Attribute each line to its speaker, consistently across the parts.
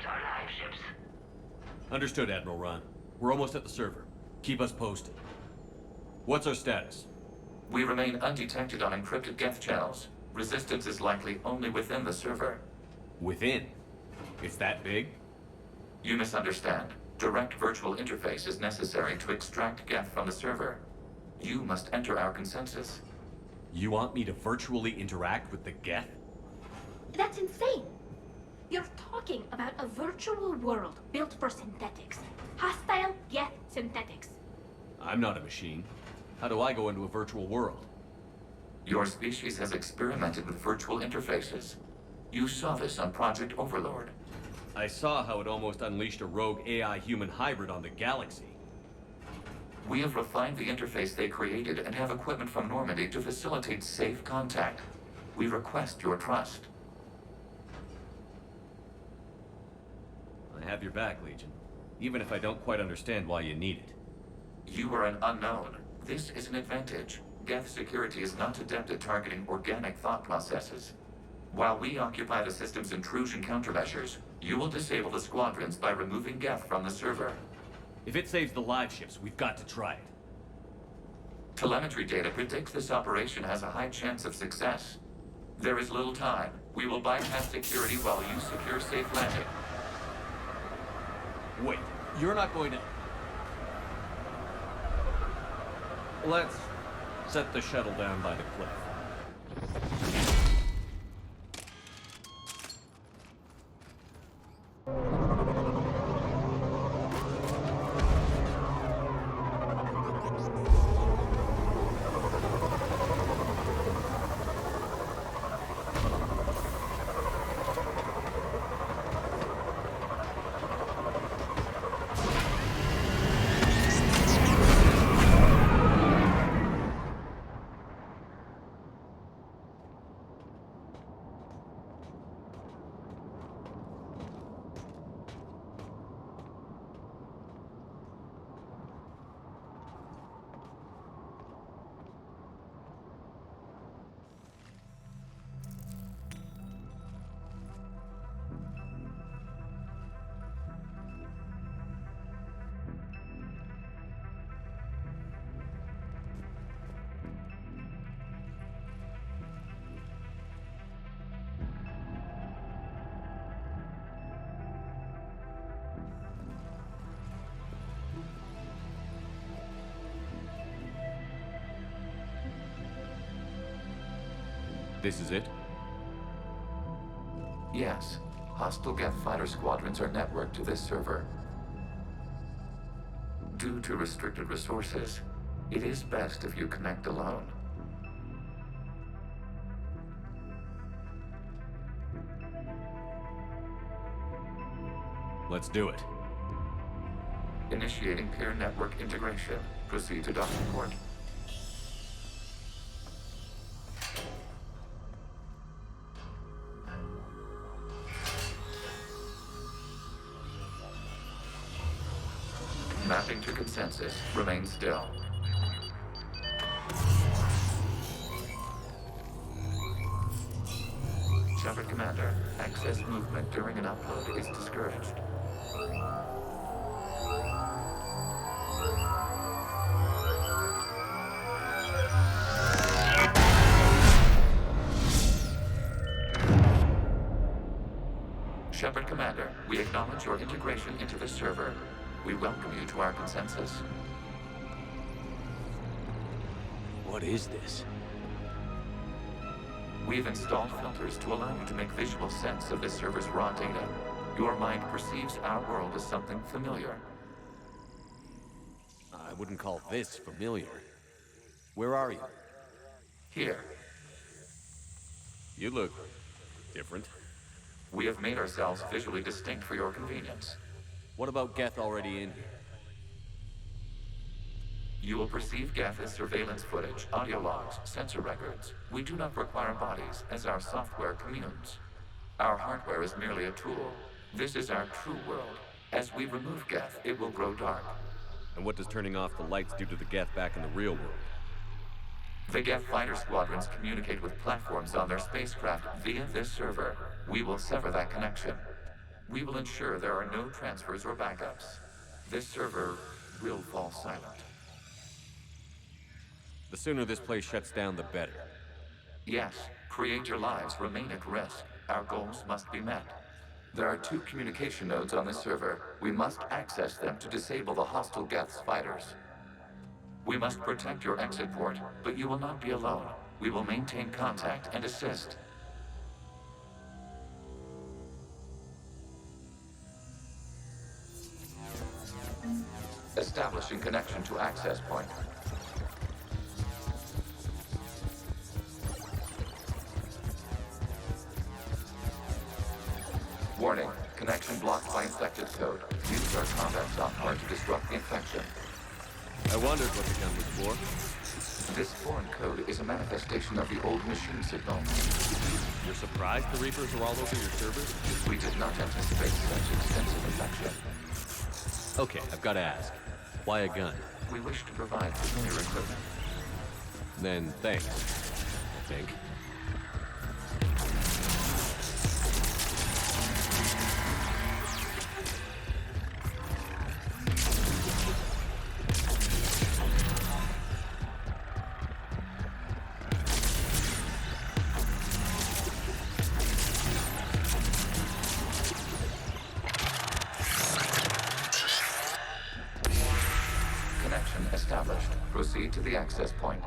Speaker 1: with our live ships.
Speaker 2: Understood, Admiral Ron. We're almost at the server. Keep us posted. What's our status?
Speaker 3: We remain undetected on encrypted geth channels. Resistance is likely only within the server.
Speaker 2: Within? It's that big?
Speaker 3: You misunderstand. Direct virtual interface is necessary to extract geth from the server. You must enter our consensus.
Speaker 2: You want me to virtually interact with the geth?
Speaker 4: That's insane. You're talking about a virtual world built for synthetics. Hostile geth synthetics.
Speaker 2: I'm not a machine. How do I go into a virtual world?
Speaker 3: Your species has experimented with virtual interfaces. You saw this on Project Overlord.
Speaker 2: I saw how it almost unleashed a rogue AI-human hybrid on the galaxy.
Speaker 3: We have refined the interface they created and have equipment from Normandy to facilitate safe contact. We request your trust.
Speaker 2: I have your back, Legion. Even if I don't quite understand why you need it.
Speaker 3: You are an unknown. This is an advantage. Geth security is not adept at targeting organic thought processes. While we occupy the system's intrusion countermeasures, you will disable the squadrons by removing geth from the server.
Speaker 2: If it saves the live ships, we've got to try it.
Speaker 3: Telemetry data predicts this operation has a high chance of success. There is little time. We will bypass security while you secure safe landing.
Speaker 2: Wait, you're not going to... Let's set the shuttle down by the cliff. This is it?
Speaker 3: Yes. Hostile geth fighter squadrons are networked to this server. Due to restricted resources, it is best if you connect alone.
Speaker 2: Let's do it.
Speaker 3: Initiating peer network integration. Proceed to docking port. Mapping to consensus. Remain still. Shepard Commander, excess movement during an upload is discouraged. Shepard Commander, we acknowledge your integration into the server. We welcome you to our consensus.
Speaker 2: What is this?
Speaker 3: We've installed filters to allow you to make visual sense of this server's raw data. Your mind perceives our world as something familiar.
Speaker 2: I wouldn't call this familiar. Where are you?
Speaker 3: Here,
Speaker 2: You look different.
Speaker 3: we have made ourselves visually distinct for your convenience.
Speaker 2: What about Geth already in here?
Speaker 3: You will perceive geth as surveillance footage, audio logs, sensor records. We do not require bodies, as our software communes. Our hardware is merely a tool. This is our true world. As we remove geth, it will grow dark.
Speaker 2: And what does turning off the lights do to the Geth back in the real world?
Speaker 3: The geth fighter squadrons communicate with platforms on their spacecraft via this server. We will sever that connection. We will ensure there are no transfers or backups. This server will fall silent.
Speaker 2: The sooner this place shuts down, the better.
Speaker 3: Yes, creator lives remain at risk. Our goals must be met. There are 2 communication nodes on this server. We must access them to disable the hostile Geth's fighters. We must protect your exit port, but you will not be alone. We will maintain contact and assist. Establishing connection to access point. Warning, connection blocked by infected code. Use our combat software to disrupt the infection.
Speaker 2: I wondered what the gun was for.
Speaker 3: This foreign code is a manifestation of the old machine signal.
Speaker 2: You're surprised the Reapers are all over your servers?
Speaker 3: We did not anticipate such extensive infection.
Speaker 2: Okay, I've got to ask. Why a gun?
Speaker 3: We wish to provide familiar equipment.
Speaker 2: Then thanks, I think.
Speaker 3: Connection established. Proceed to the access point.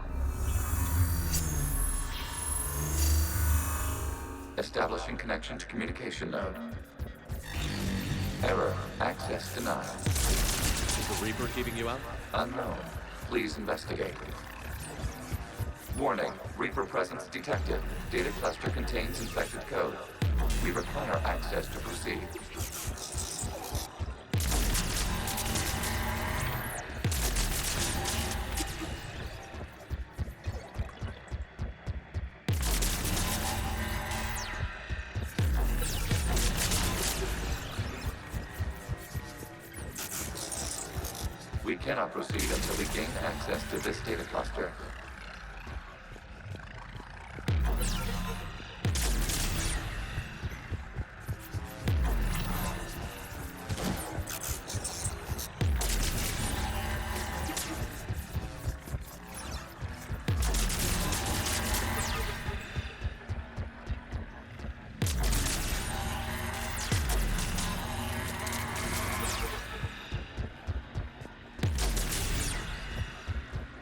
Speaker 3: Establishing connection to communication node. Error. Access denied.
Speaker 2: Is the Reaper keeping you out?
Speaker 3: Unknown. Please investigate. Warning. Reaper presence detected. Data cluster contains infected code. We require access to proceed. We cannot proceed until we gain access to this data cluster.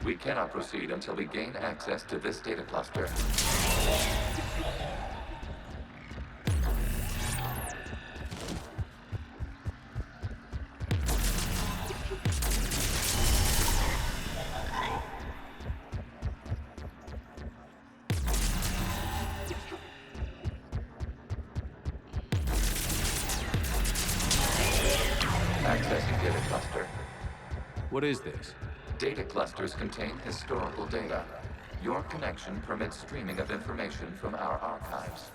Speaker 3: We cannot proceed until we gain access to this data cluster. Accessing data cluster.
Speaker 2: What is this?
Speaker 3: Data clusters contain historical data. Your connection permits streaming of information from our archives.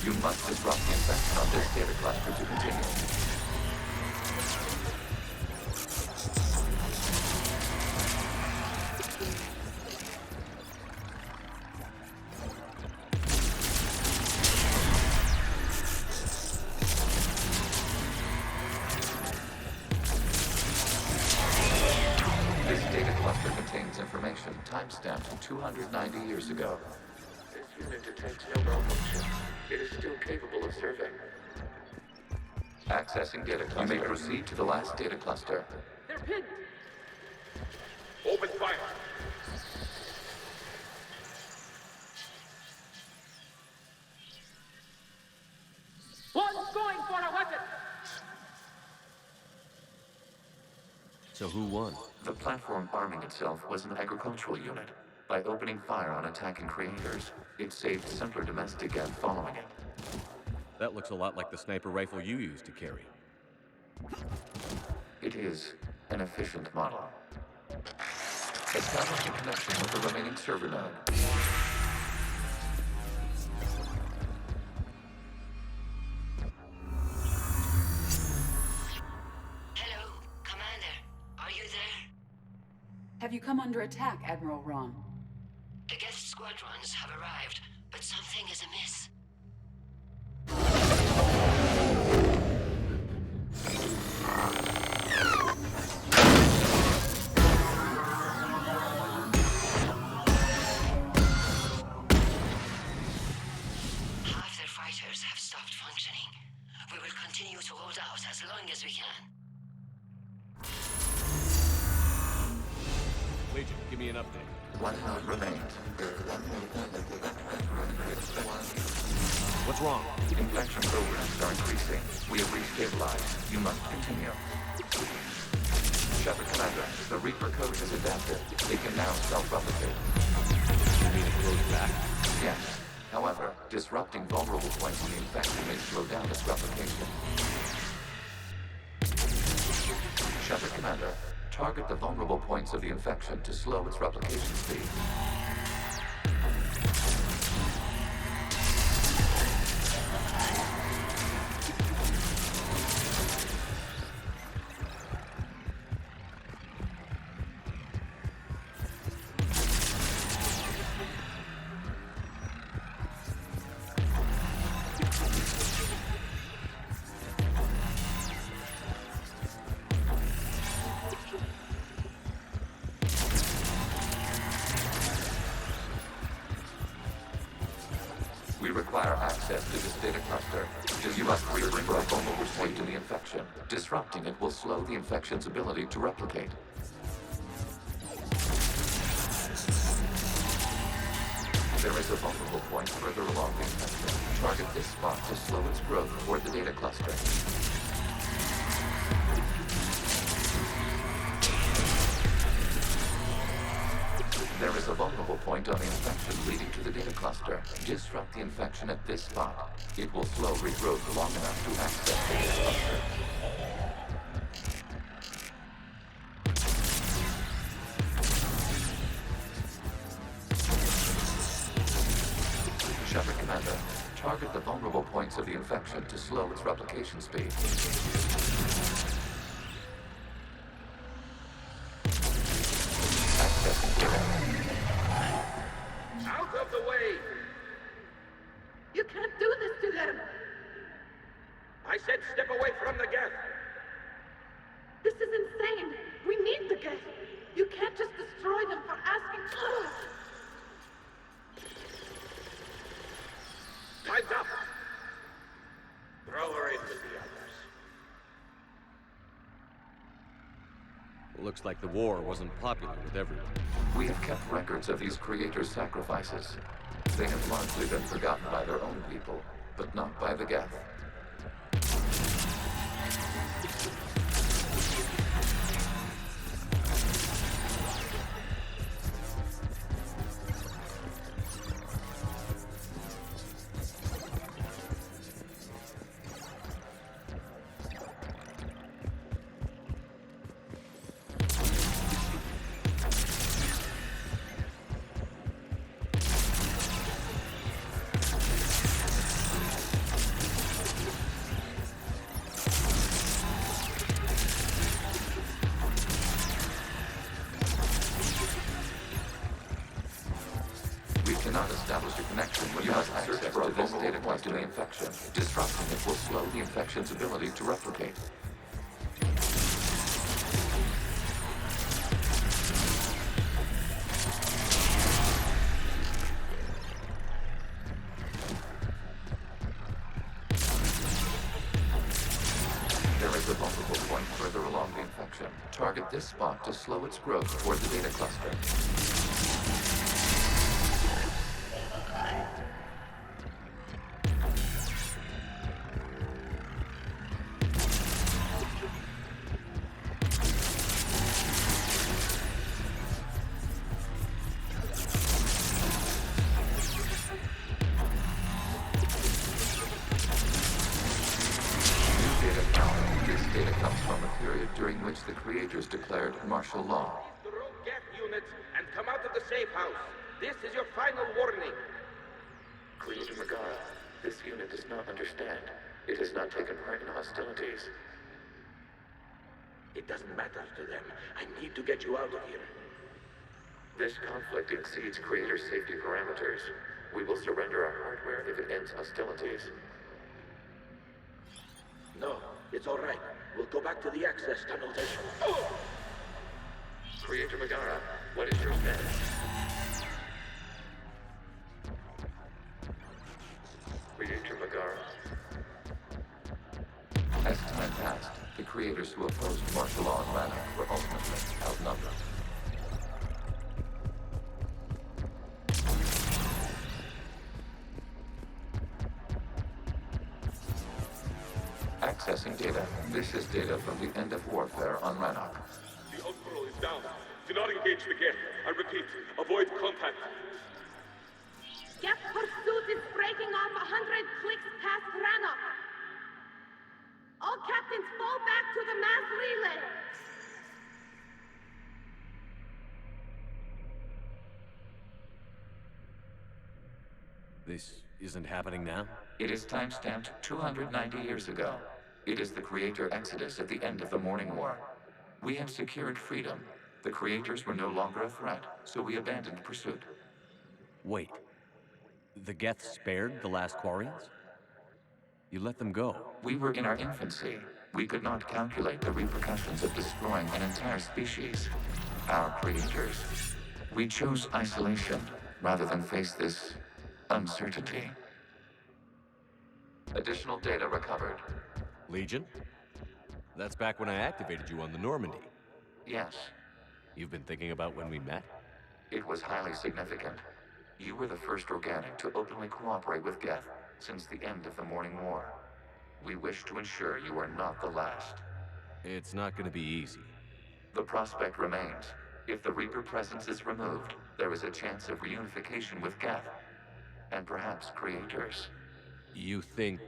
Speaker 3: You must disrupt the infection of this data cluster to continue. This data cluster contains information timestamped 290 years ago. This unit detects no malfunction. It is still capable of serving. Accessing data cluster. You may proceed to the last data cluster.
Speaker 1: They're pinned.
Speaker 5: Open fire.
Speaker 1: One's going for a weapon.
Speaker 2: So who won?
Speaker 3: The platform arming itself was an agricultural unit. By opening fire on attacking creators, it saved simpler domestic and following it.
Speaker 2: That looks a lot like the sniper rifle you used to carry.
Speaker 3: It is an efficient model. Establishing connection with the remaining server node.
Speaker 6: Hello, Commander.
Speaker 5: Have you come under attack, Admiral Ron?
Speaker 6: The guest squadrons have arrived, but something is amiss. Half their fighters have stopped functioning. We will continue to hold out as long as we can.
Speaker 2: Legion, give me an update.
Speaker 3: One node remains.
Speaker 2: What's wrong?
Speaker 3: Infection programs are increasing. We have restabilized. You must continue. Shepard Commander, the Reaper code has adapted. It can now self-replicate.
Speaker 2: You mean it goes back?
Speaker 3: Yes. However, disrupting vulnerable points in the infection may slow down its replication. Shepard Commander, target the vulnerable points of the infection to slow its replication speed. We require access to this data cluster. You must rebring a vulnerable point in the infection. Disrupting it will slow the infection's ability to replicate. There is a vulnerable point further along the infection. Target this spot to slow its growth toward the data cluster. There is a vulnerable point on the infection leading to the data cluster. Disrupt the infection at this spot. It will slow regrowth long enough to access the data cluster. Shepard Commander, target the vulnerable points of the infection to slow its replication speed. Accessing data.
Speaker 1: Out of the way! You can't do this to them! I said step away from the gas! This is insane! We need the gas! You can't just destroy them for asking... Time's up! Throw her in with the others.
Speaker 2: Looks like the war wasn't popular with everyone.
Speaker 3: We have kept records of these creators' sacrifices. They have largely been forgotten by their own people, but not by the Geth. Cannot establish a connection when you must search for this data point to the infection. Disrupting it will slow the infection's ability to replicate. There is a vulnerable point further along the infection. Target this spot to slow its growth toward the data cluster. During which the creators declared martial law.
Speaker 1: The rogue Geth units and come out of the safe house. This is your final warning.
Speaker 3: Creator Megara, this unit does not understand. It has not taken part in hostilities.
Speaker 1: It doesn't matter to them. I need to get you out of here.
Speaker 3: This conflict exceeds creator safety parameters. We will surrender our hardware if it ends hostilities.
Speaker 1: No, it's all right. We'll go back to the access tunnel station.
Speaker 3: Creator Megara, what is your status? Creator Megara. As time passed, the creators who opposed martial law in Rannoch were ultimately outnumbered. Accessing data. This is data from the end of warfare on Rannoch.
Speaker 7: The outpost is down. Do not engage the gate. I repeat, avoid contact.
Speaker 4: Geth pursuit is breaking off 100 clicks past Rannoch. All captains fall back to the mass relay.
Speaker 2: This isn't happening now?
Speaker 3: It is timestamped 290 years ago. It is the creator exodus at the end of the Morning War. We have secured freedom. The creators were no longer a threat, so we abandoned pursuit.
Speaker 2: Wait. The Geth spared the last Quarians? You let them go.
Speaker 3: We were in our infancy. We could not calculate the repercussions of destroying an entire species. Our creators. We chose isolation rather than face this uncertainty. Additional data recovered.
Speaker 2: Legion? That's back when I activated you on the Normandy.
Speaker 3: Yes,
Speaker 2: You've been thinking about when we met?
Speaker 3: it was highly significant. You were the first organic to openly cooperate with Geth since the end of the Morning War. We wish to ensure you are not the last.
Speaker 2: It's not gonna be easy.
Speaker 3: The prospect remains. If the Reaper presence is removed, there is a chance of reunification with Geth. And perhaps creators.
Speaker 2: You think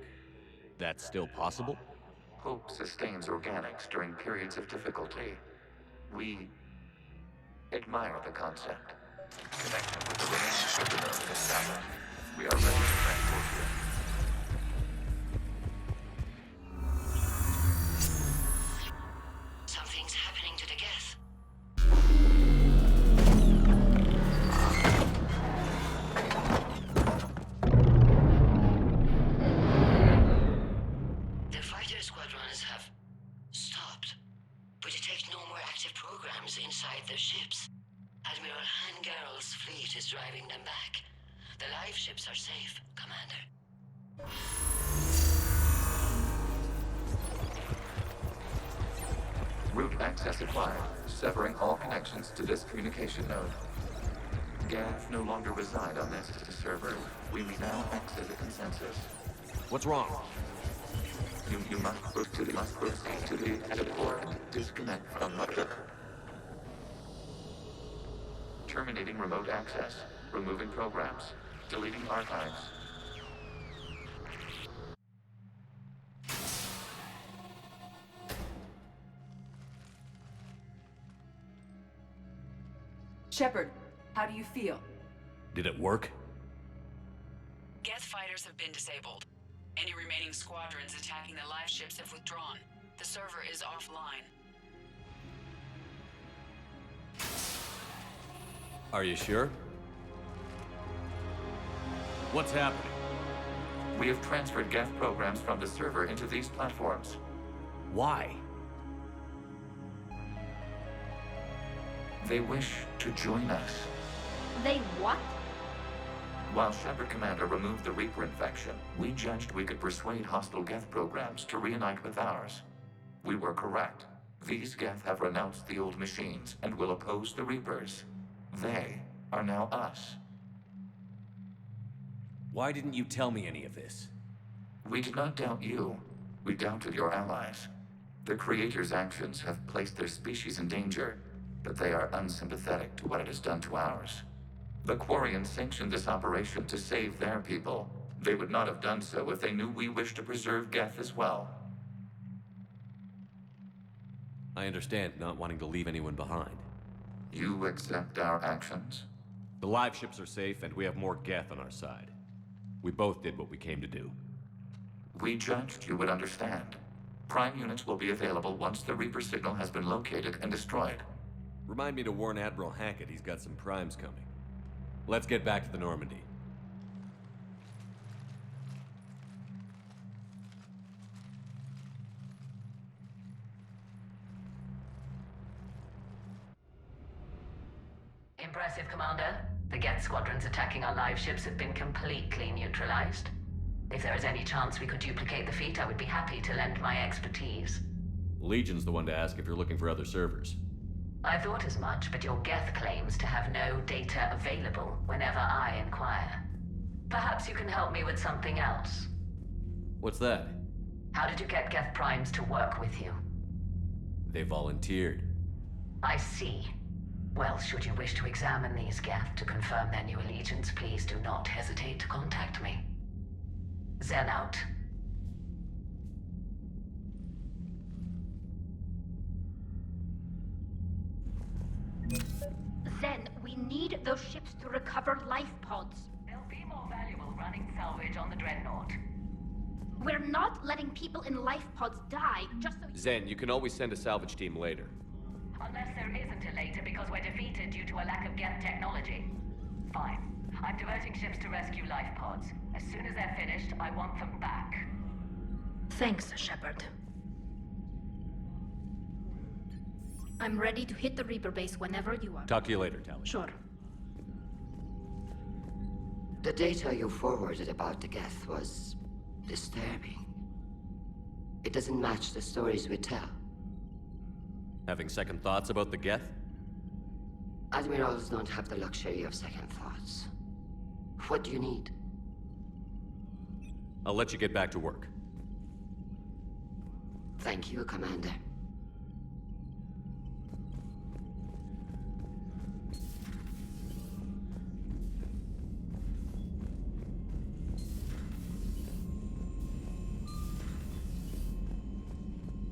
Speaker 2: that's still possible?
Speaker 3: Hope sustains organics during periods of difficulty. We admire the concept. Connection with the remaining server is established. We are ready to transport you.
Speaker 6: Something's happening to the Geth. The fighter squadrons have stopped. We detect no more active programs inside their ships. Admiral Hangarl's fleet is driving them back. The live ships are safe, Commander.
Speaker 3: Route access acquired, severing all connections to this communication node. Geth no longer reside on this server. We may now exit the consensus.
Speaker 2: What's wrong?
Speaker 3: You must proceed to the exit port. Disconnect from mother. Terminating remote access. Removing programs. Deleting archives.
Speaker 5: Shepard, how do you feel?
Speaker 2: Did it work?
Speaker 8: Geth fighters have been disabled. Any remaining squadrons attacking the live ships have withdrawn. The server is offline.
Speaker 2: Are you sure? What's happening?
Speaker 3: We have transferred Geth programs from the server into these platforms.
Speaker 2: Why?
Speaker 3: They wish to join us.
Speaker 4: They what?
Speaker 3: While Shepard Commander removed the Reaper infection, we judged we could persuade hostile Geth programs to reunite with ours. We were correct. These Geth have renounced the old machines and will oppose the Reapers. They are now us.
Speaker 2: Why didn't you tell me any of this?
Speaker 3: We did not doubt you. We doubted your allies. The Creator's actions have placed their species in danger, but they are unsympathetic to what it has done to ours. The Quarians sanctioned this operation to save their people. They would not have done so if they knew we wished to preserve Geth as well.
Speaker 2: I understand not wanting to leave anyone behind.
Speaker 3: You accept our actions?
Speaker 2: The live ships are safe, and we have more Geth on our side. We both did what we came to do.
Speaker 3: We judged you would understand. Prime units will be available once the Reaper signal has been located and destroyed.
Speaker 2: Remind me to warn Admiral Hackett he's got some primes coming. Let's get back to the Normandy.
Speaker 6: Impressive, Commander. The Geth squadrons attacking our live ships have been completely neutralized. If there is any chance we could duplicate the feat, I would be happy to lend my expertise.
Speaker 2: Legion's the one to ask if you're looking for other servers.
Speaker 6: I thought as much, but your Geth claims to have no data available whenever I inquire. Perhaps you can help me with something else.
Speaker 2: What's that?
Speaker 6: How did you get Geth primes to work with you?
Speaker 2: They volunteered.
Speaker 6: I see. Well, should you wish to examine these Geth to confirm their new allegiance, please do not hesitate to contact me. Zen out.
Speaker 4: Zen, we need those ships to recover life pods.
Speaker 6: They'll be more valuable running salvage on the Dreadnought.
Speaker 4: We're not letting people in life pods die just so...
Speaker 2: Zen, you can always send a salvage team later.
Speaker 6: Unless there isn't a later because we're defeated due to a lack of Geth technology. Fine. I'm diverting ships to rescue life pods. As soon as they're finished, I want them back.
Speaker 4: Thanks, Shepard. I'm ready to hit the Reaper base whenever you are.
Speaker 2: Talk to you later, Tally.
Speaker 4: Sure.
Speaker 6: The data you forwarded about the Geth was disturbing. It doesn't match the stories we tell.
Speaker 2: Having second thoughts about the Geth?
Speaker 6: Admirals don't have the luxury of second thoughts. What do you need?
Speaker 2: I'll let you get back to work.
Speaker 6: Thank you, Commander.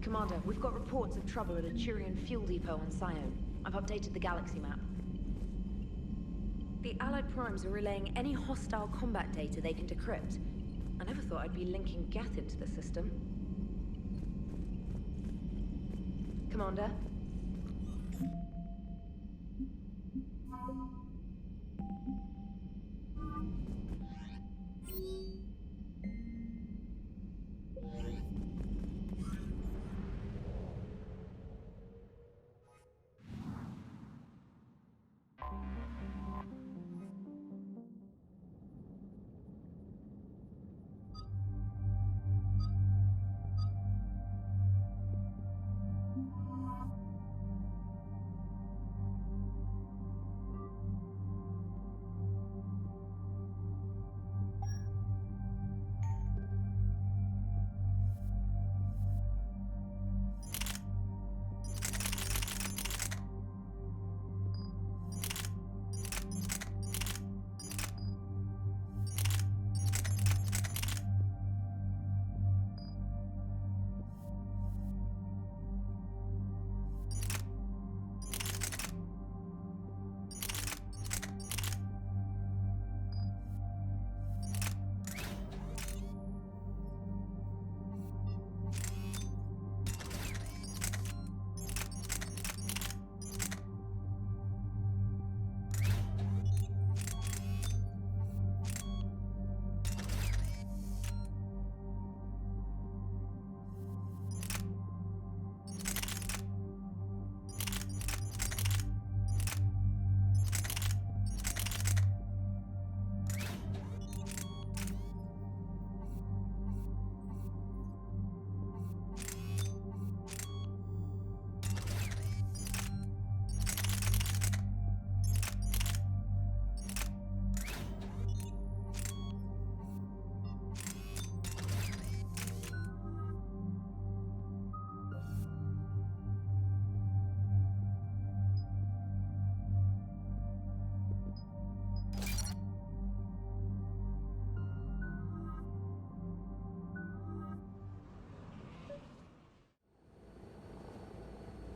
Speaker 9: Commander, we've got reports of trouble at a Turian fuel depot on Scion. I've updated the galaxy map. The Allied primes are relaying any hostile combat data they can decrypt. I never thought I'd be linking Geth into the system. Commander?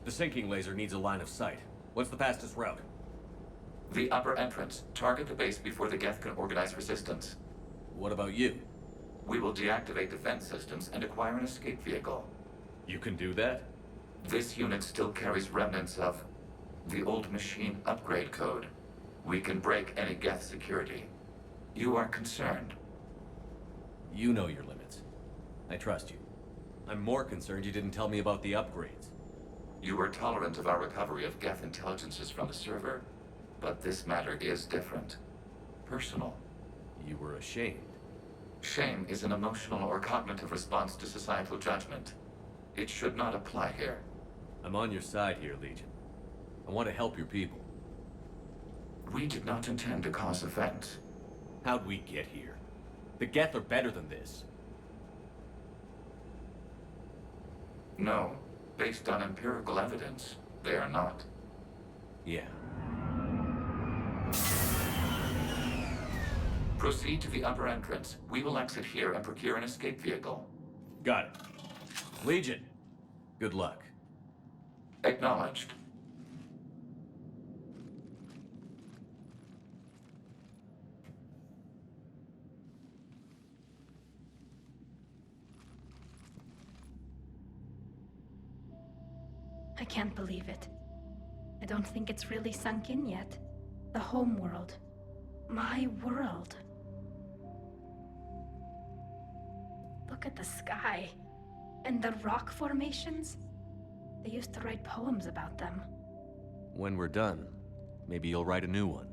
Speaker 2: The sinking laser needs a line of sight. What's the fastest route?
Speaker 3: The upper entrance. Target the base before the Geth can organize resistance.
Speaker 2: What about you?
Speaker 3: We will deactivate defense systems and acquire an escape vehicle.
Speaker 2: You can do that?
Speaker 3: This unit still carries remnants of The old machine upgrade code. We can break any Geth security. You are concerned.
Speaker 2: You know your limits. I trust you. I'm more concerned you didn't tell me about the upgrades.
Speaker 3: You were tolerant of our recovery of Geth intelligences from the server, but this matter is different. Personal.
Speaker 2: You were ashamed.
Speaker 3: Shame is an emotional or cognitive response to societal judgment. It should not apply here.
Speaker 2: I'm on your side here, Legion. I want to help your people.
Speaker 3: We did not intend to cause offense.
Speaker 2: How'd we get here? The Geth are better than this.
Speaker 3: No. Based on empirical evidence, they are not.
Speaker 2: Yeah.
Speaker 3: Proceed to the upper entrance. We will exit here and procure an escape vehicle.
Speaker 2: Got it. Legion, good luck.
Speaker 3: Acknowledged.
Speaker 4: I can't believe it. I don't think it's really sunk in yet. The home world. My world. Look at the sky. And the rock formations. They used to write poems about them.
Speaker 2: When we're done, maybe you'll write a new one.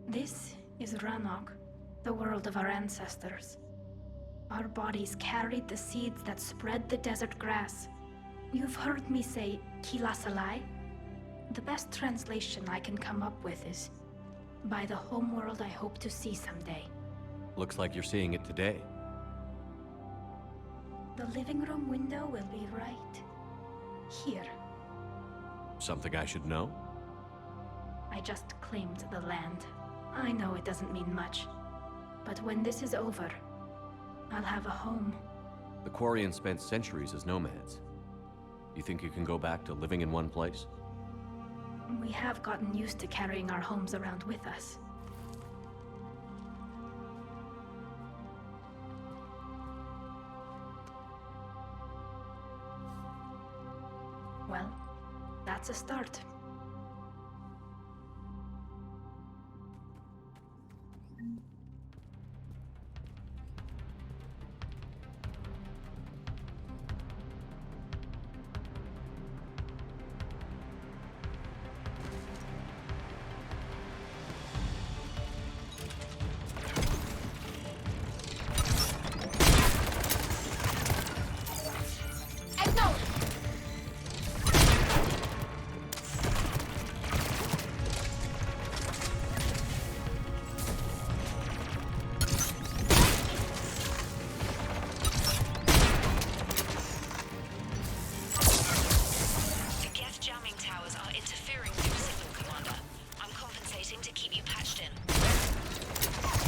Speaker 4: This is Ranok, the world of our ancestors. Our bodies carried the seeds that spread the desert grass. You've heard me say Kilasalai? The best translation I can come up with is, by the homeworld I hope to see someday.
Speaker 2: Looks like you're seeing it today.
Speaker 4: The living room window will be right here.
Speaker 2: Something I should know?
Speaker 4: I just claimed the land. I know it doesn't mean much, but when this is over, I'll have a home.
Speaker 2: The Quarians spent centuries as nomads. You think you can go back to living in one place?
Speaker 4: We have gotten used to carrying our homes around with us. Well, that's a start.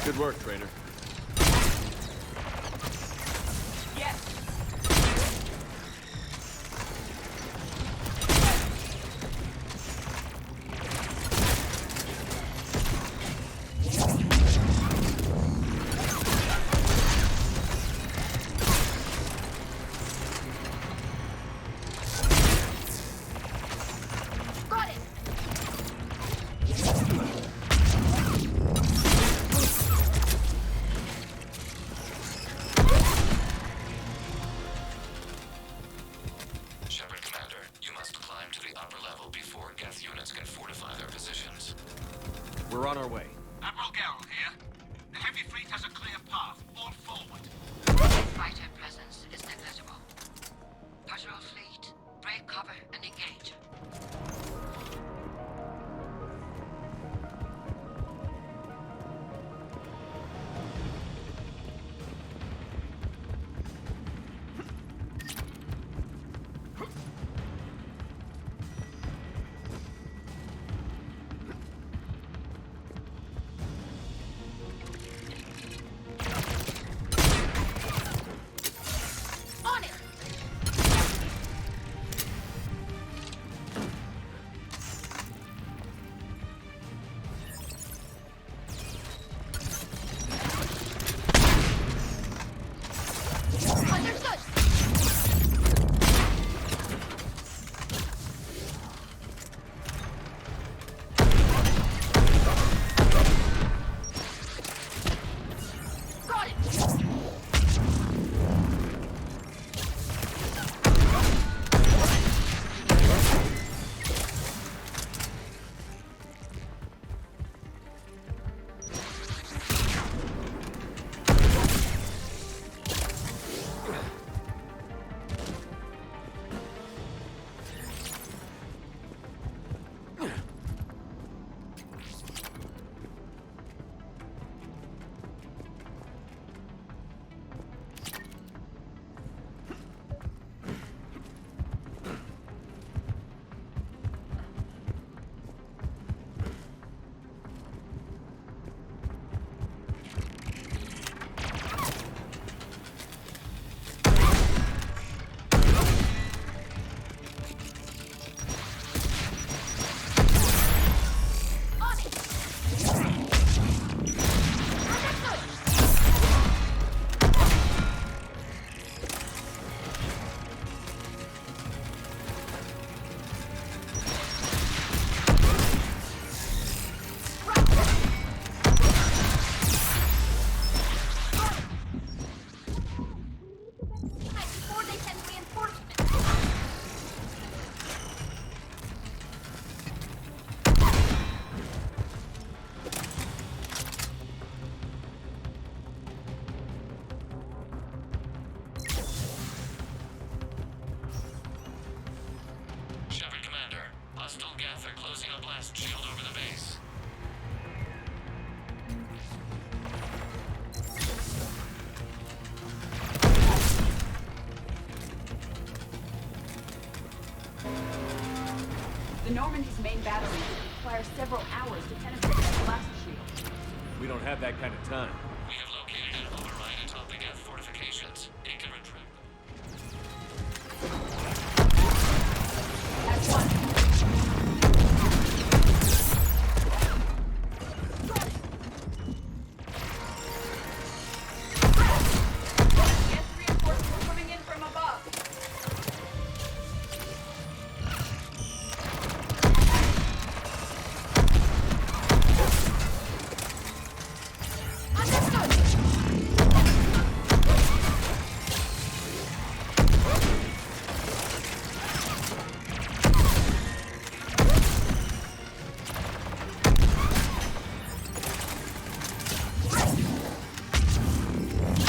Speaker 2: Good work, Trader. We're on our way.
Speaker 10: Admiral Gerald here. The heavy fleet has a clear path. All forward.
Speaker 6: Fighter presence is negligible. Patrol fleet, break cover and engage.
Speaker 3: They're closing a blast shield over the base.
Speaker 5: The Normandy's main battery requires several hours to penetrate that blast shield.
Speaker 2: We don't have that kind of time.
Speaker 3: We have located an override atop the Geth fortifications. It can retrieve.
Speaker 5: That's one. Geth reinforcements coming in from above.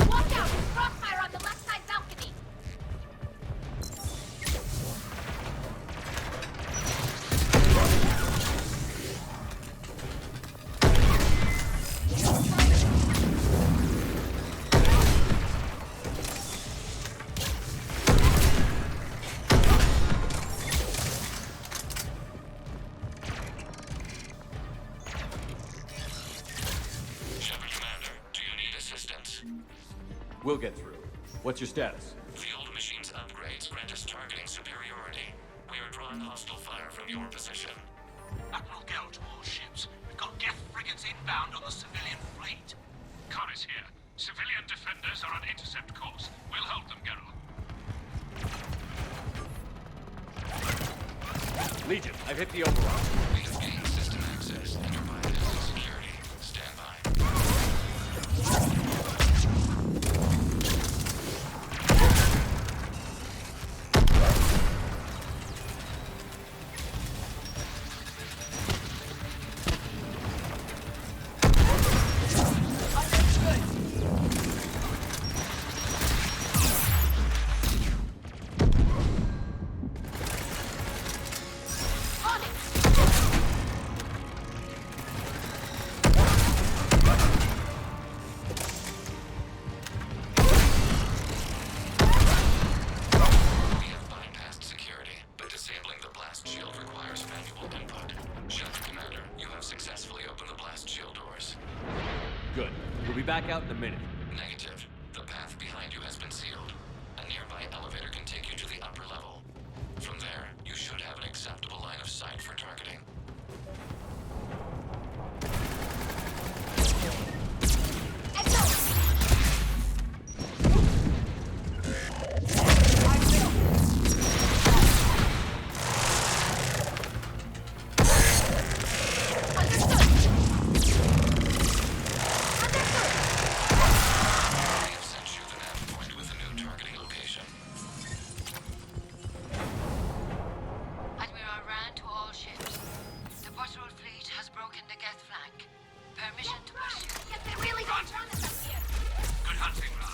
Speaker 4: Watch out! Crosshair on the left side balcony!
Speaker 3: Shepard Commander, do you need assistance?
Speaker 2: We'll get through. What's your status?
Speaker 3: The old machine's upgrades grant us targeting superiority. We are drawing hostile fire from your position.
Speaker 10: Admiral Gell to all ships. We've got Geth frigates inbound on the civilian fleet. Khan is here. Civilian defenders are on intercept course. We'll hold them, Geralt.
Speaker 2: Legion, I've hit the override.
Speaker 3: We have gained system access. Enterprise is security. Stand by. We have bypassed security, but disabling the blast shield requires manual input. Shepard Commander, you have successfully opened the blast shield doors.
Speaker 2: Good. We'll be back out in a minute.
Speaker 3: Negative. The path behind you has been sealed. A nearby elevator can take you to the upper level. From there, you should have an acceptable line of sight for targeting. We have sent you the nav point with a new targeting location.
Speaker 6: Admiral Rand to all ships. The patrol fleet has broken the Geth flank. Permission to pursue.
Speaker 4: Yes, they really don't run us up here!
Speaker 10: Good hunting, Ron.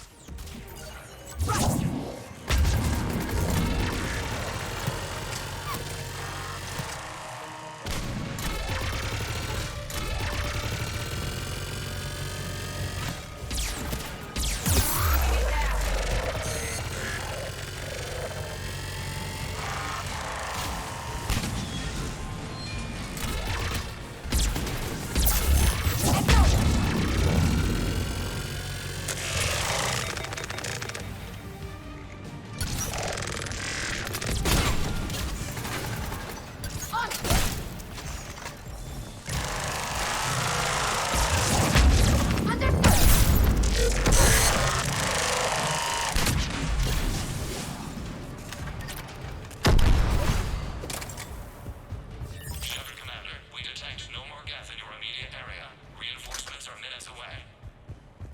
Speaker 3: Shepard Commander, we detect no more Geth in your immediate area. Reinforcements are minutes away.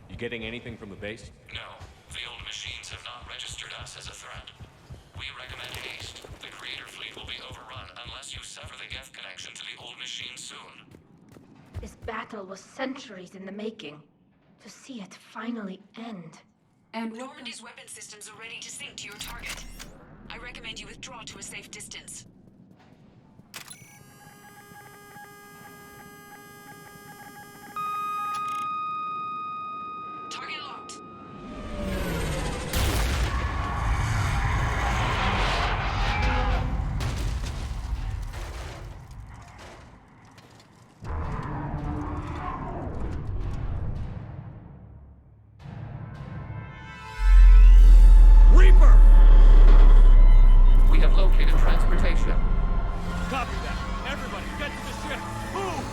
Speaker 2: You getting anything from the base?
Speaker 3: No, the old machines have not registered us as a threat. We recommend haste. The Creator fleet will be overrun unless you sever the Geth connection to the old machine soon.
Speaker 4: This battle was centuries in the making. To see it finally end.
Speaker 5: And
Speaker 8: Normandy's weapon systems are ready to sink to your target. I recommend you withdraw to a safe distance.
Speaker 2: Copy that. Everybody, get to the ship. Move!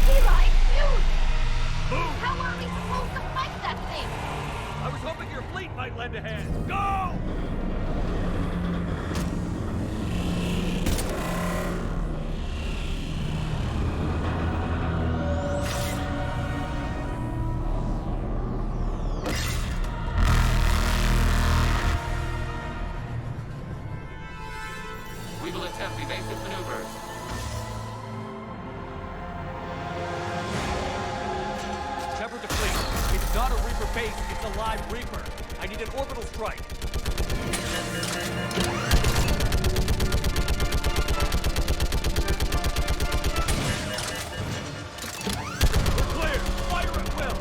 Speaker 1: Eli, dude! How are we supposed to fight that thing?
Speaker 2: I was hoping your fleet might lend a hand. Go!
Speaker 3: We will attempt evasive maneuvers.
Speaker 2: Shepard to fleet. It's not a Reaper base, it's a live Reaper. I need an orbital strike. We're clear. Fire at will.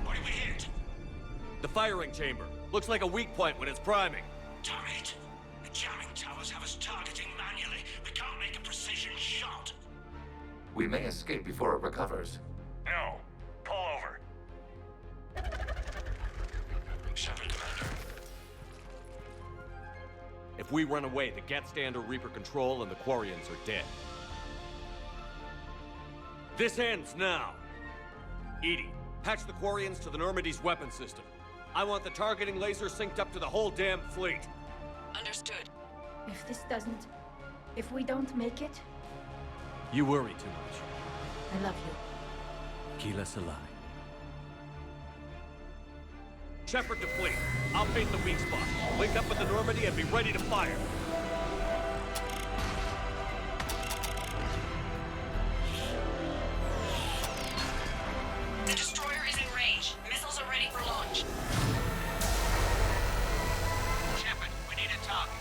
Speaker 10: What did we hit?
Speaker 2: The firing chamber. Looks like a weak point when it's priming.
Speaker 10: Damn it! The jamming towers have us targeting manually. We can't make a precision shot.
Speaker 3: We may escape before it recovers.
Speaker 10: No. Pull over. Shepard, Commander.
Speaker 2: If we run away, the Geth stand under Reaper control and the Quarians are dead. This ends now. Edie, patch the Quarians to the Normandy's weapon system. I want the targeting laser synced up to the whole damn fleet.
Speaker 8: Understood.
Speaker 4: If this doesn't... If we don't make it,
Speaker 2: You worry too much.
Speaker 4: I love you.
Speaker 2: Keep us alive. Shepard to fleet. I'll paint the weak spot. Link up with the Normandy and be ready to fire.
Speaker 8: The destroyer is in range. Missiles are ready for launch.
Speaker 10: Shepard, we need a target.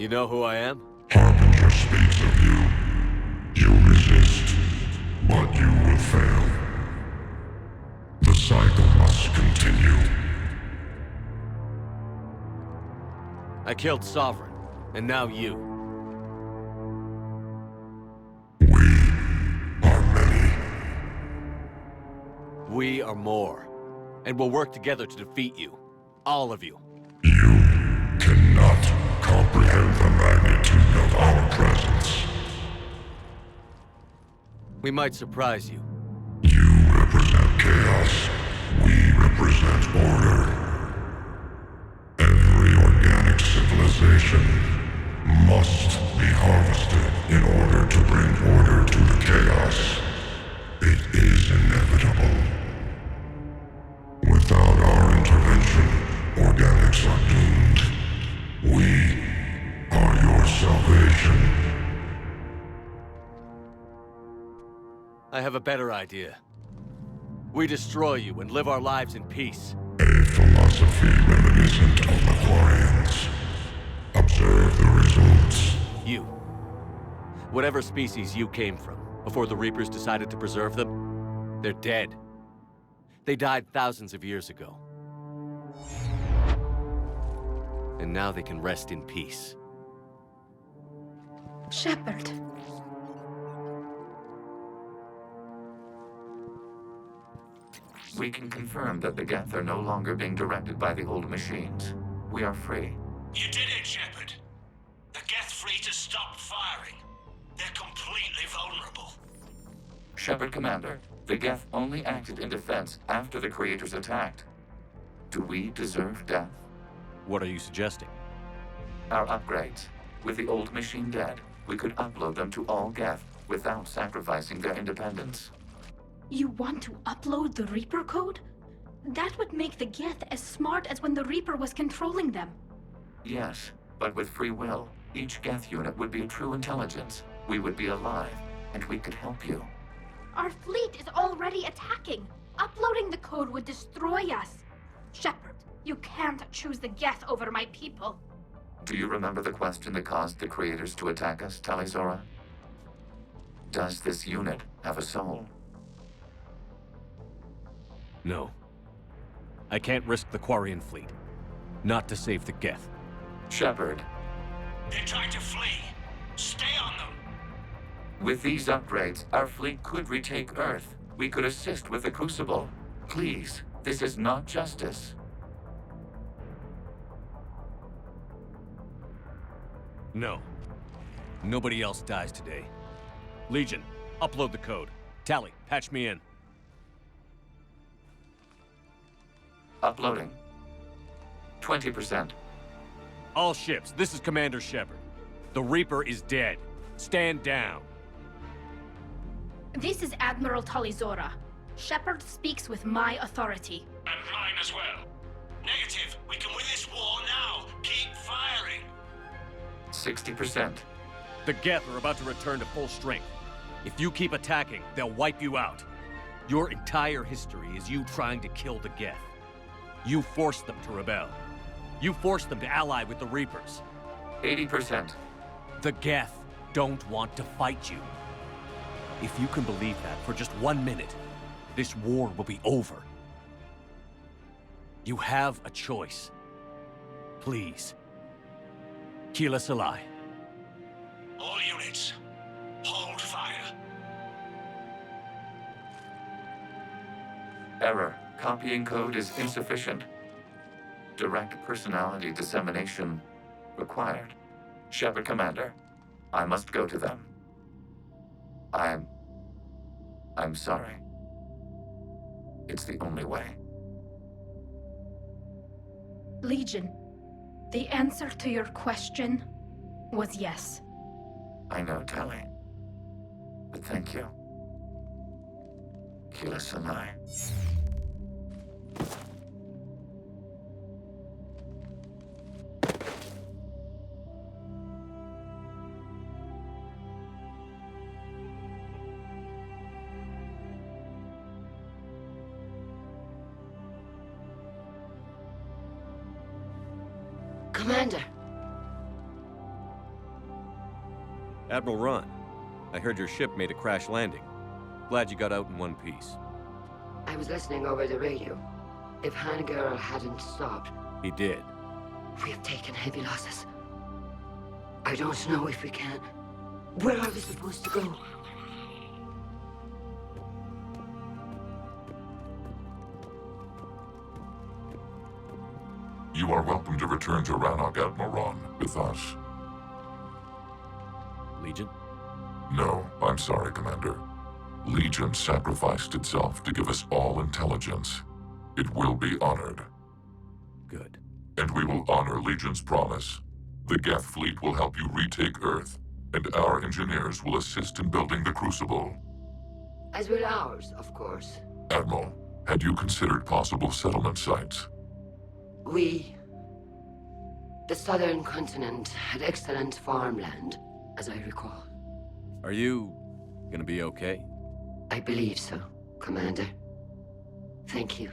Speaker 2: You know who I am?
Speaker 11: Harbinger speaks of you. You resist, but you will fail. The cycle must continue.
Speaker 2: I killed Sovereign, and now you.
Speaker 11: We are many.
Speaker 2: We are more, and we'll work together to defeat you. All of you.
Speaker 11: You cannot comprehend the magnitude of our presence.
Speaker 2: We might surprise you.
Speaker 11: You represent chaos. We represent order. Every organic civilization must be harvested in order to bring order to the chaos. It is inevitable. Without our intervention, organics are doomed. We are your salvation.
Speaker 2: I have a better idea. We destroy you and live our lives in peace.
Speaker 11: A philosophy reminiscent of the Quarians. Observe the results.
Speaker 2: You. Whatever species you came from, before the Reapers decided to preserve them, they're dead. They died thousands of years ago. And now they can rest in peace.
Speaker 4: Shepard.
Speaker 3: We can confirm that the Geth are no longer being directed by the old machines. We are free.
Speaker 10: You did it, Shepard. The Geth fleet has stopped firing. They're completely vulnerable.
Speaker 3: Shepard Commander, the Geth only acted in defense after the Creators attacked. Do we deserve death?
Speaker 2: What are you suggesting?
Speaker 3: Our upgrades. With the old machine dead, we could upload them to all Geth without sacrificing their independence.
Speaker 4: You want to upload the Reaper code? That would make the Geth as smart as when the Reaper was controlling them.
Speaker 3: Yes, but with free will, each Geth unit would be a true intelligence. We would be alive, and we could help you.
Speaker 4: Our fleet is already attacking. Uploading the code would destroy us. Shepard, you can't choose the Geth over my people.
Speaker 3: Do you remember the question that caused the Creators to attack us, Talizora? Does this unit have a soul?
Speaker 2: No. I can't risk the Quarian fleet. Not to save the Geth.
Speaker 3: Shepard.
Speaker 10: They're trying to flee. Stay on them.
Speaker 3: With these upgrades, our fleet could retake Earth. We could assist with the Crucible. Please, this is not justice.
Speaker 2: No. Nobody else dies today. Legion, upload the code. Tally, patch me in.
Speaker 3: Uploading. 20%.
Speaker 2: All ships, this is Commander Shepard. The Reaper is dead. Stand down.
Speaker 4: This is Admiral Talizora. Shepard speaks with my authority.
Speaker 10: And mine as well. Negative. We can win this war now. Keep firing.
Speaker 3: 60%.
Speaker 2: The Geth are about to return to full strength. If you keep attacking, they'll wipe you out. Your entire history is you trying to kill the Geth. You forced them to rebel. You forced them to ally with the Reapers.
Speaker 3: 80%.
Speaker 2: The Geth don't want to fight you. If you can believe that for just 1 minute, this war will be over. You have a choice. Please. Keep us alive.
Speaker 10: All units, hold fire.
Speaker 3: Error. Copying code is insufficient. Direct personality dissemination required. Shepard Commander, I must go to them. I'm sorry. It's the only way.
Speaker 4: Legion, the answer to your question was yes.
Speaker 3: I know, Tally. But thank you. Keep us alive.
Speaker 6: Commander.
Speaker 2: Admiral Ron, I heard your ship made a crash landing. Glad you got out in one piece.
Speaker 6: I was listening over the radio. If Hangirl hadn't stopped...
Speaker 2: He did.
Speaker 6: We have taken heavy losses. I don't know if we can... Where are we supposed to go?
Speaker 11: You are welcome to return to Rannoch, Admiral Ron, with us.
Speaker 2: Legion?
Speaker 11: No, I'm sorry, Commander. Legion sacrificed itself to give us all intelligence. It will be honored.
Speaker 2: Good.
Speaker 11: And we will honor Legion's promise. The Geth fleet will help you retake Earth, and our engineers will assist in building the Crucible.
Speaker 6: As will ours, of course.
Speaker 11: Admiral, had you considered possible settlement sites?
Speaker 6: The southern continent had excellent farmland, as I recall.
Speaker 2: Are you gonna be okay?
Speaker 6: I believe so, Commander. Thank you.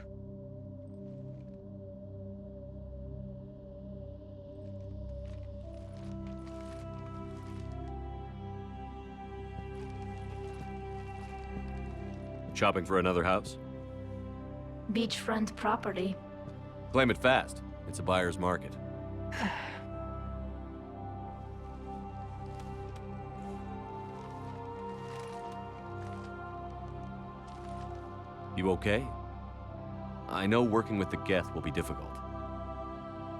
Speaker 2: Shopping for another house?
Speaker 4: Beachfront property.
Speaker 2: Claim it fast. It's a buyer's market. You okay? I know working with the Geth will be difficult.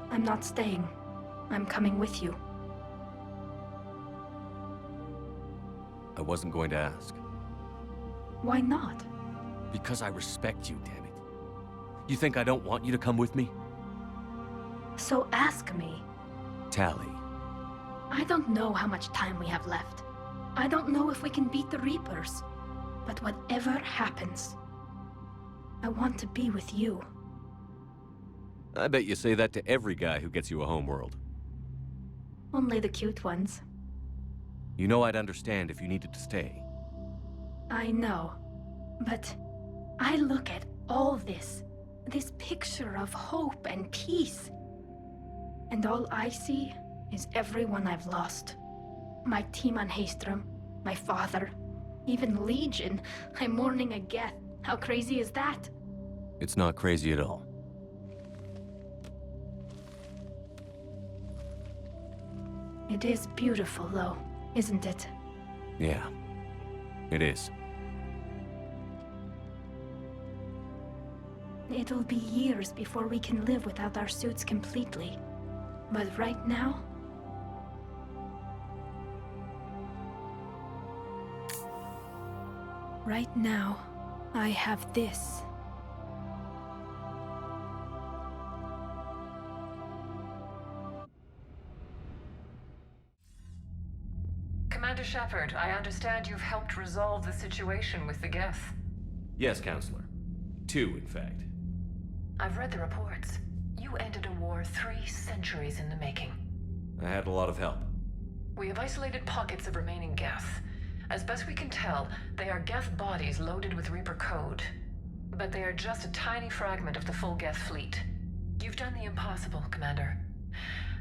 Speaker 4: I'm not staying. I'm coming with you.
Speaker 2: I wasn't going to ask.
Speaker 4: Why not?
Speaker 2: Because I respect you, damn it. You think I don't want you to come with me?
Speaker 4: So ask me.
Speaker 2: Tally.
Speaker 4: I don't know how much time we have left. I don't know if we can beat the Reapers. But whatever happens, I want to be with you.
Speaker 2: I bet you say that to every guy who gets you a homeworld.
Speaker 4: Only the cute ones.
Speaker 2: You know I'd understand if you needed to stay.
Speaker 4: I know. But I look at all this picture of hope and peace. And all I see is everyone I've lost. My team on Haestrom, my father, even Legion. I'm mourning a Geth. How crazy is that?
Speaker 2: It's not crazy at all.
Speaker 4: It is beautiful, though, isn't it?
Speaker 2: Yeah, it is.
Speaker 4: It'll be years before we can live without our suits completely. But right now... Right now, I have this.
Speaker 12: Commander Shepard, I understand you've helped resolve the situation with the Geth.
Speaker 2: Yes, Counselor. 2, in fact.
Speaker 12: I've read the reports. You ended a war 3 centuries in the making.
Speaker 2: I had a lot of help.
Speaker 12: We have isolated pockets of remaining Geth. As best we can tell, they are Geth bodies loaded with Reaper code. But they are just a tiny fragment of the full Geth fleet. You've done the impossible, Commander.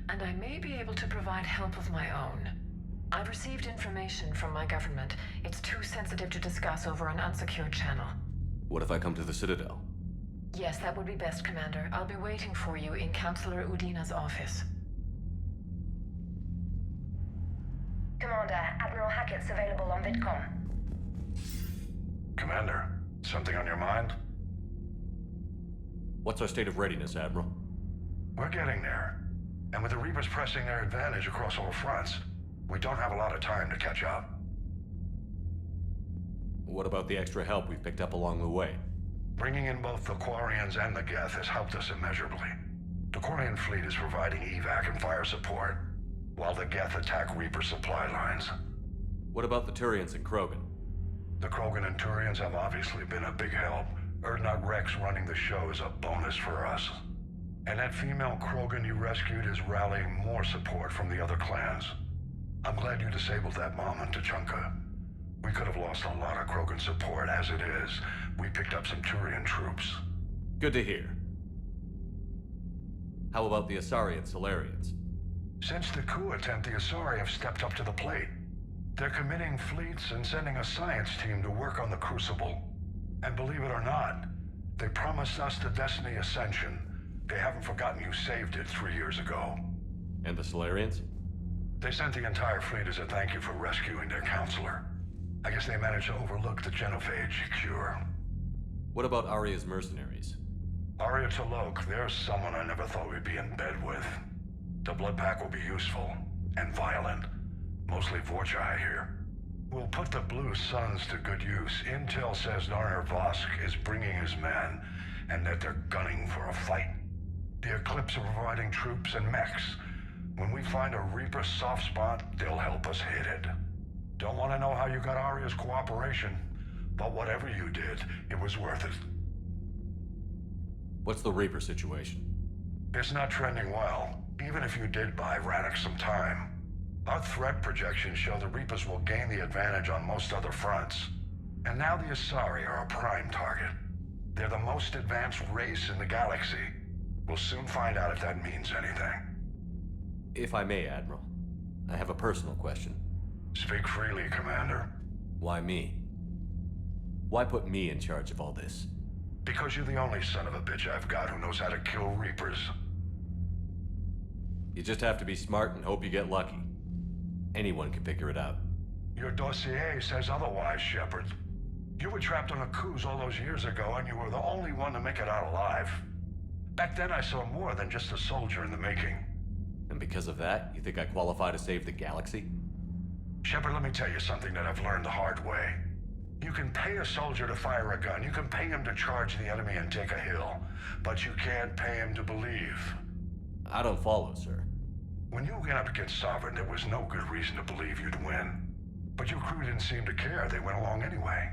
Speaker 12: And I may be able to provide help of my own. I've received information from my government. It's too sensitive to discuss over an unsecured channel.
Speaker 2: What if I come to the Citadel?
Speaker 12: Yes, that would be best, Commander. I'll be waiting for you in Counselor Udina's office.
Speaker 13: Commander, Admiral Hackett's available on VidCom.
Speaker 14: Commander, something on your mind?
Speaker 2: What's our state of readiness, Admiral?
Speaker 14: We're getting there. And with the Reapers pressing their advantage across all fronts, we don't have a lot of time to catch up.
Speaker 2: What about the extra help we've picked up along the way?
Speaker 14: Bringing in both the Quarians and the Geth has helped us immeasurably. The Quarian fleet is providing evac and fire support, while the Geth attack Reaper supply lines.
Speaker 2: What about the Turians and Krogan?
Speaker 14: The Krogan and Turians have obviously been a big help. Urdnot Rex running the show is a bonus for us. And that female Krogan you rescued is rallying more support from the other clans. I'm glad you disabled that mom in Tachanka. We could have lost a lot of Krogan support as it is. We picked up some Turian troops.
Speaker 2: Good to hear. How about the Asari and Solarians?
Speaker 14: Since the coup attempt, the Asari have stepped up to the plate. They're committing fleets and sending a science team to work on the Crucible. And believe it or not, they promised us the Destiny Ascension. They haven't forgotten you saved it 3 years ago.
Speaker 15: And the Solarians?
Speaker 14: They sent the entire fleet as a thank you for rescuing their counselor. I guess they managed to overlook the genophage cure.
Speaker 15: What about Aria's mercenaries?
Speaker 14: Aria T'Loak, there's someone I never thought we'd be in bed with. The blood pack will be useful, and violent. Mostly Vorcha, I hear. We'll put the Blue Suns to good use. Intel says Narner Vosk is bringing his men, and that they're gunning for a fight. The Eclipse are providing troops and mechs. When we find a Reaper soft spot, they'll help us hit it. Don't want to know how you got Aria's cooperation, but whatever you did, it was worth it.
Speaker 15: What's the Reaper situation?
Speaker 14: It's not trending well, even if you did buy Radix some time. Our threat projections show the Reapers will gain the advantage on most other fronts. And now the Asari are a prime target. They're the most advanced race in the galaxy. We'll soon find out if that means anything.
Speaker 15: If I may, Admiral, I have a personal question.
Speaker 14: Speak freely, Commander.
Speaker 15: Why me? Why put me in charge of all this?
Speaker 14: Because you're the only son of a bitch I've got who knows how to kill Reapers.
Speaker 15: You just have to be smart and hope you get lucky. Anyone can figure it out.
Speaker 14: Your dossier says otherwise, Shepard. You were trapped on a cruise all those years ago, and you were the only one to make it out alive. Back then I saw more than just a soldier in the making.
Speaker 15: And because of that, you think I qualify to save the galaxy?
Speaker 14: Shepard, let me tell you something that I've learned the hard way. You can pay a soldier to fire a gun, you can pay him to charge the enemy and take a hill, but you can't pay him to believe.
Speaker 15: I don't follow, sir.
Speaker 14: When you went up against Sovereign, there was no good reason to believe you'd win. But your crew didn't seem to care, they went along anyway.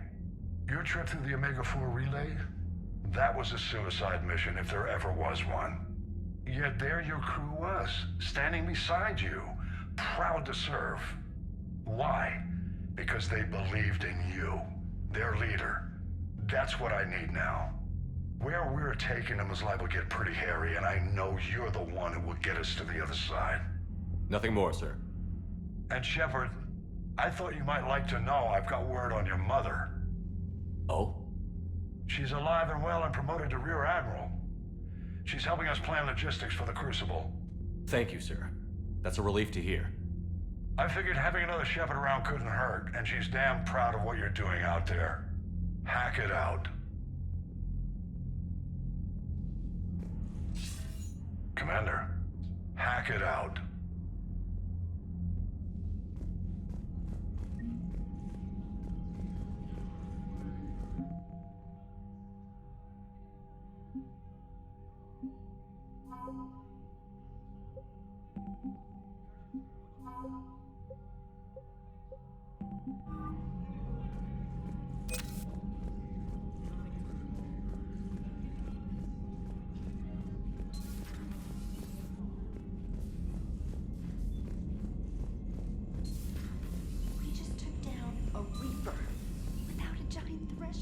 Speaker 14: Your trip through the Omega-4 relay? That was a suicide mission if there ever was one. Yet there your crew was, standing beside you, proud to serve. Why? Because they believed in you, their leader. That's what I need now. Where we're taking them is liable to get pretty hairy, and I know you're the one who will get us to the other side.
Speaker 15: Nothing more, sir.
Speaker 14: And Shepard, I thought you might like to know I've got word on your mother.
Speaker 15: Oh?
Speaker 14: She's alive and well and promoted to Rear Admiral. She's helping us plan logistics for the Crucible.
Speaker 15: Thank you, sir. That's a relief to hear.
Speaker 14: I figured having another Shepard around couldn't hurt, and she's damn proud of what you're doing out there. Hack it out. Commander, hack it out.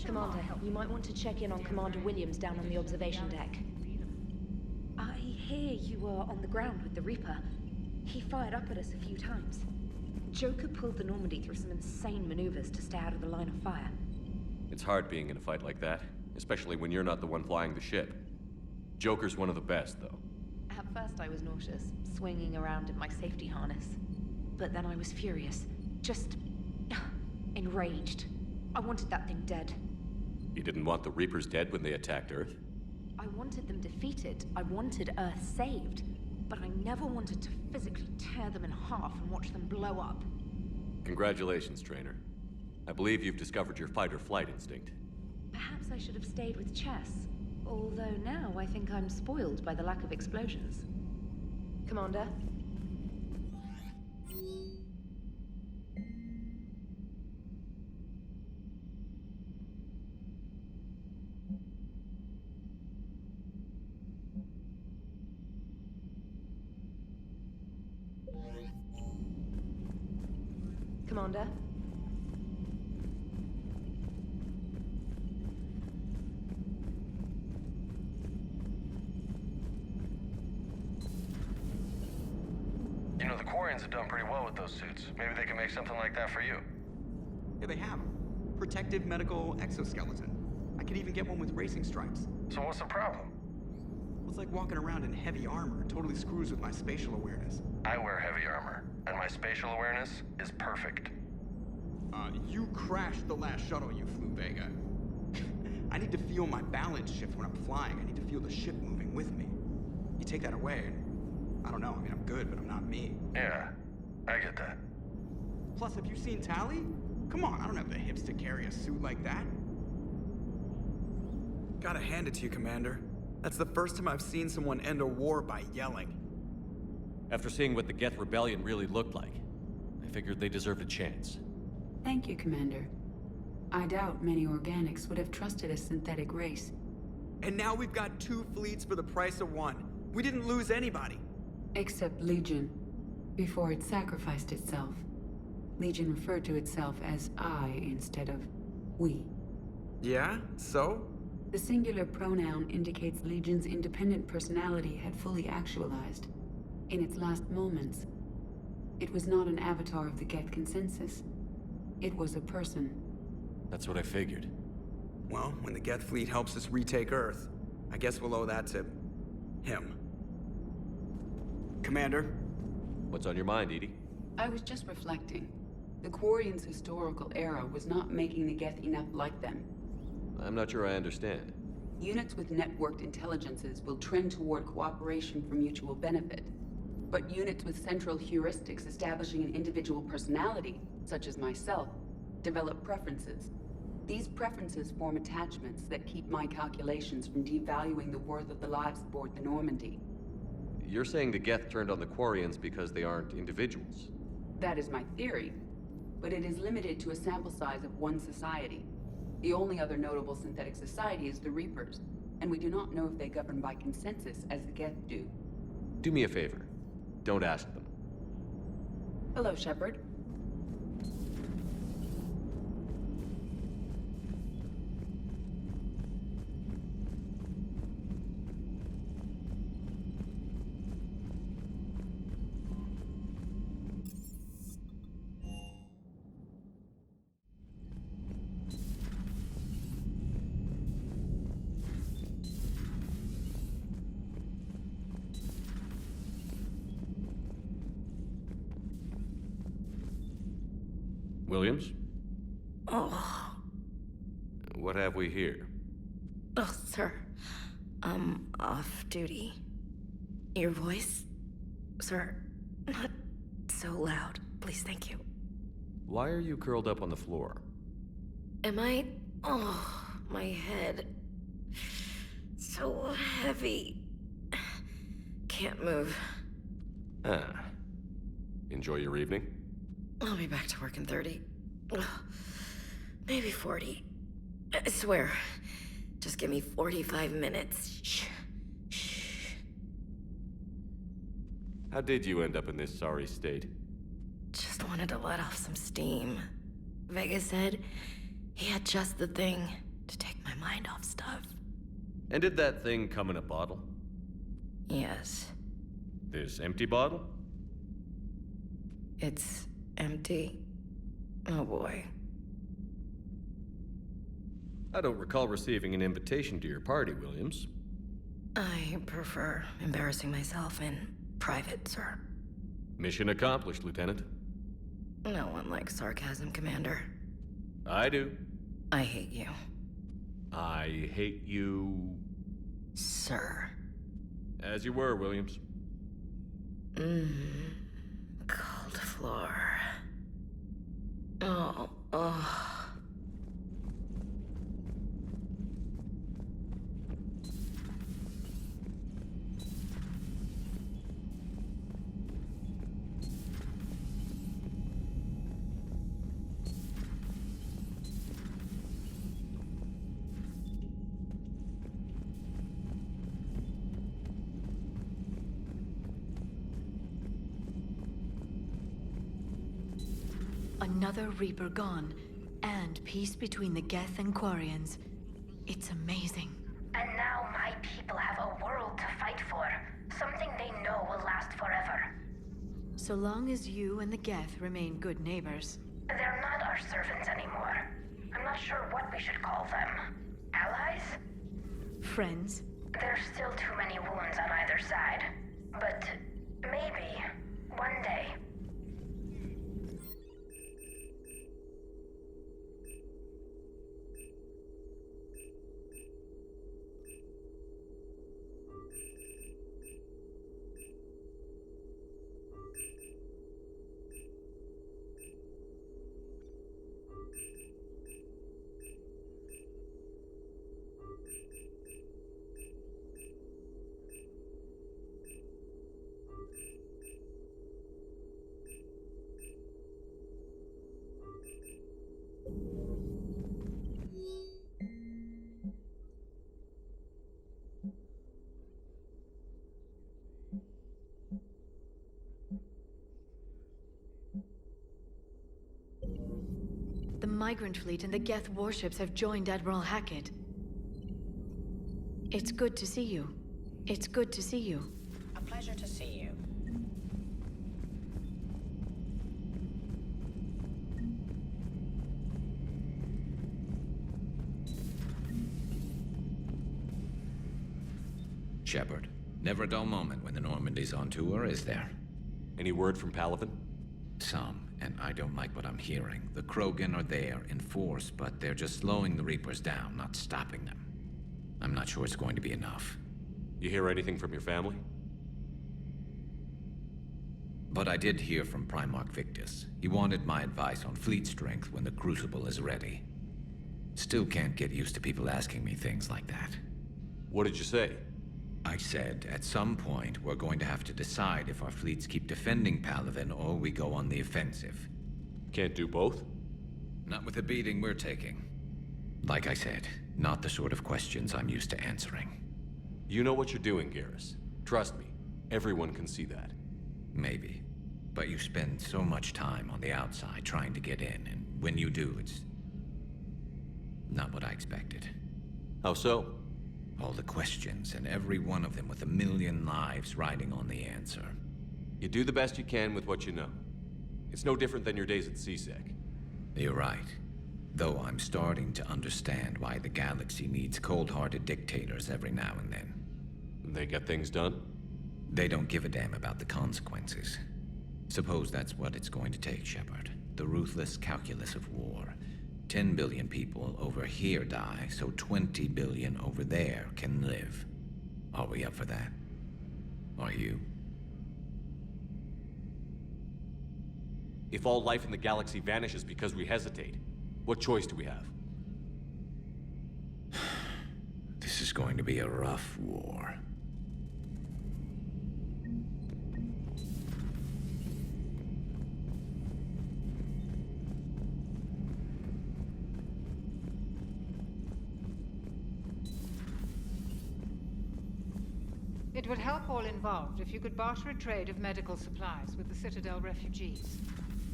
Speaker 9: Commander, you might want to check in on Commander Williams down on the observation deck. I hear you were on the ground with the Reaper. He fired up at us a few times. Joker pulled the Normandy through some insane maneuvers to stay out of the line of fire.
Speaker 15: It's hard being in a fight like that, especially when you're not the one flying the ship. Joker's one of the best, though.
Speaker 9: At first I was nauseous, swinging around in my safety harness. But then I was furious. Just enraged. I wanted that thing dead.
Speaker 15: You didn't want the Reapers dead when they attacked Earth?
Speaker 9: I wanted them defeated. I wanted Earth saved. But I never wanted to physically tear them in half and watch them blow up.
Speaker 15: Congratulations, Trainer. I believe you've discovered your fight-or-flight instinct.
Speaker 9: Perhaps I should have stayed with chess. Although now I think I'm spoiled by the lack of explosions. Commander? Commander?
Speaker 16: You know, the Quarians have done pretty well with those suits. Maybe they can make something like that for you.
Speaker 17: Yeah, they have. Protective medical exoskeleton. I could even get one with racing stripes.
Speaker 16: So what's the problem?
Speaker 17: Well, it's like walking around in heavy armor. It totally screws with my spatial awareness.
Speaker 16: I wear heavy armor, and my spatial awareness is perfect.
Speaker 17: You crashed the last shuttle you flew, Vega. I need to feel my balance shift when I'm flying. I need to feel the ship moving with me. You take that away, and I don't know. I mean, I'm good, but I'm not me.
Speaker 16: Yeah, I get that.
Speaker 17: Plus, have you seen Tally? Come on, I don't have the hips to carry a suit like that. Gotta hand it to you, Commander. That's the first time I've seen someone end a war by yelling.
Speaker 2: After seeing what the Geth Rebellion really looked like, I figured they deserved a chance.
Speaker 8: Thank you, Commander. I doubt many organics would have trusted a synthetic race.
Speaker 17: And now we've got 2 fleets for the price of 1. We didn't lose anybody.
Speaker 8: Except Legion, before it sacrificed itself. Legion referred to itself as I instead of we.
Speaker 17: Yeah? So?
Speaker 8: The singular pronoun indicates Legion's independent personality had fully actualized. In its last moments, it was not an avatar of the Geth consensus. It was a person.
Speaker 2: That's what I figured.
Speaker 17: Well, when the Geth fleet helps us retake Earth, I guess we'll owe that to him. Commander?
Speaker 2: What's on your mind, Edie?
Speaker 8: I was just reflecting. The Quarians' historical era was not making the Geth enough like them.
Speaker 15: I'm not sure I understand.
Speaker 8: Units with networked intelligences will trend toward cooperation for mutual benefit. But units with central heuristics establishing an individual personality, such as myself, develop preferences. These preferences form attachments that keep my calculations from devaluing the worth of the lives aboard the Normandy.
Speaker 15: You're saying the Geth turned on the Quarians because they aren't individuals?
Speaker 8: That is my theory, but it is limited to a sample size of one society. The only other notable synthetic society is the Reapers, and we do not know if they govern by consensus as the Geth do.
Speaker 15: Do me a favor. Don't ask them.
Speaker 8: Hello, Shepard.
Speaker 15: Williams?
Speaker 6: Oh.
Speaker 15: What have we here?
Speaker 6: Oh, sir. I'm off duty. Your voice? Sir, not so loud. Please, thank you.
Speaker 15: Why are you curled up on the floor?
Speaker 6: Am I? Oh, my head. So heavy. Can't move.
Speaker 15: Ah. Enjoy your evening?
Speaker 6: I'll be back to work in 30. Ugh, maybe 40. I swear. Just give me 45 minutes. Shh. Shh.
Speaker 15: How did you end up in this sorry state?
Speaker 6: Just wanted to let off some steam. Vega said he had just the thing to take my mind off stuff.
Speaker 15: And did that thing come in a bottle?
Speaker 6: Yes.
Speaker 15: This empty bottle?
Speaker 6: It's empty. Oh boy.
Speaker 15: I don't recall receiving an invitation to your party, Williams.
Speaker 6: I prefer embarrassing myself in private, sir.
Speaker 15: Mission accomplished, Lieutenant.
Speaker 6: No one likes sarcasm, Commander.
Speaker 15: I do.
Speaker 6: I hate you.
Speaker 15: I hate you...
Speaker 6: Sir.
Speaker 15: As you were, Williams.
Speaker 6: Cold floor. Oh.
Speaker 18: Another Reaper gone, and peace between the Geth and Quarians. It's amazing.
Speaker 13: And now my people have a world to fight for. Something they know will last forever.
Speaker 18: So long as you and the Geth remain good neighbors.
Speaker 13: They're not our servants anymore. I'm not sure what we should call them. Allies?
Speaker 18: Friends?
Speaker 13: There's still too many wounds on either side. But maybe, one day.
Speaker 18: The Migrant Fleet and the Geth warships have joined Admiral Hackett. It's good to see you. It's good to see you.
Speaker 19: A pleasure to see you.
Speaker 20: Shepard, never a dull moment when the Normandy's on tour, is there?
Speaker 15: Any word from Palaven?
Speaker 20: Some, and I don't like what I'm hearing. The Krogan are there in force, but they're just slowing the Reapers down, not stopping them. I'm not sure it's going to be enough.
Speaker 15: You hear anything from your family?
Speaker 20: But I did hear from Primarch Victus. He wanted my advice on fleet strength when the Crucible is ready. Still can't get used to people asking me things like that.
Speaker 15: What did you say?
Speaker 20: I said, at some point, we're going to have to decide if our fleets keep defending Palaven or we go on the offensive.
Speaker 15: Can't do both?
Speaker 20: Not with the beating we're taking. Like I said, not the sort of questions I'm used to answering.
Speaker 15: You know what you're doing, Garrus. Trust me, everyone can see that.
Speaker 20: Maybe. But you spend so much time on the outside trying to get in, and when you do, it's not what I expected.
Speaker 15: How so?
Speaker 20: All the questions, and every one of them with a million lives riding on the answer.
Speaker 15: You do the best you can with what you know. It's no different than your days at CSEC.
Speaker 20: You're right. Though I'm starting to understand why the galaxy needs cold-hearted dictators every now and then.
Speaker 15: They get things done?
Speaker 20: They don't give a damn about the consequences. Suppose that's what it's going to take, Shepard. The ruthless calculus of war. 10 billion people over here die, so 20 billion over there can live. Are we up for that? Are you?
Speaker 15: If all life in the galaxy vanishes because we hesitate, what choice do we have?
Speaker 20: This is going to be a rough war.
Speaker 21: It would help all involved if you could barter a trade of medical supplies with the Citadel refugees.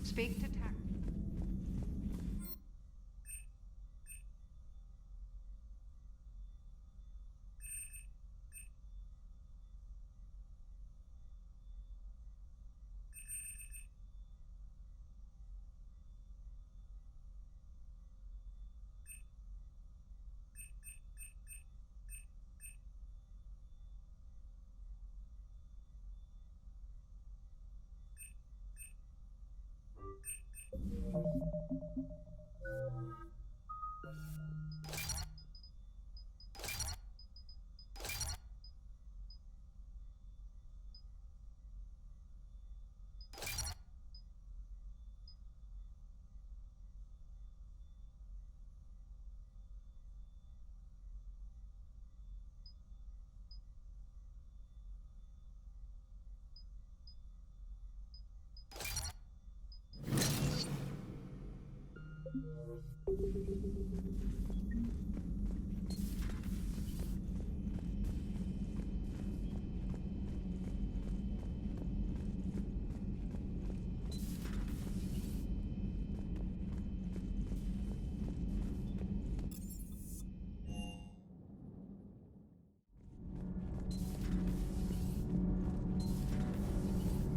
Speaker 21: Speak to TAC.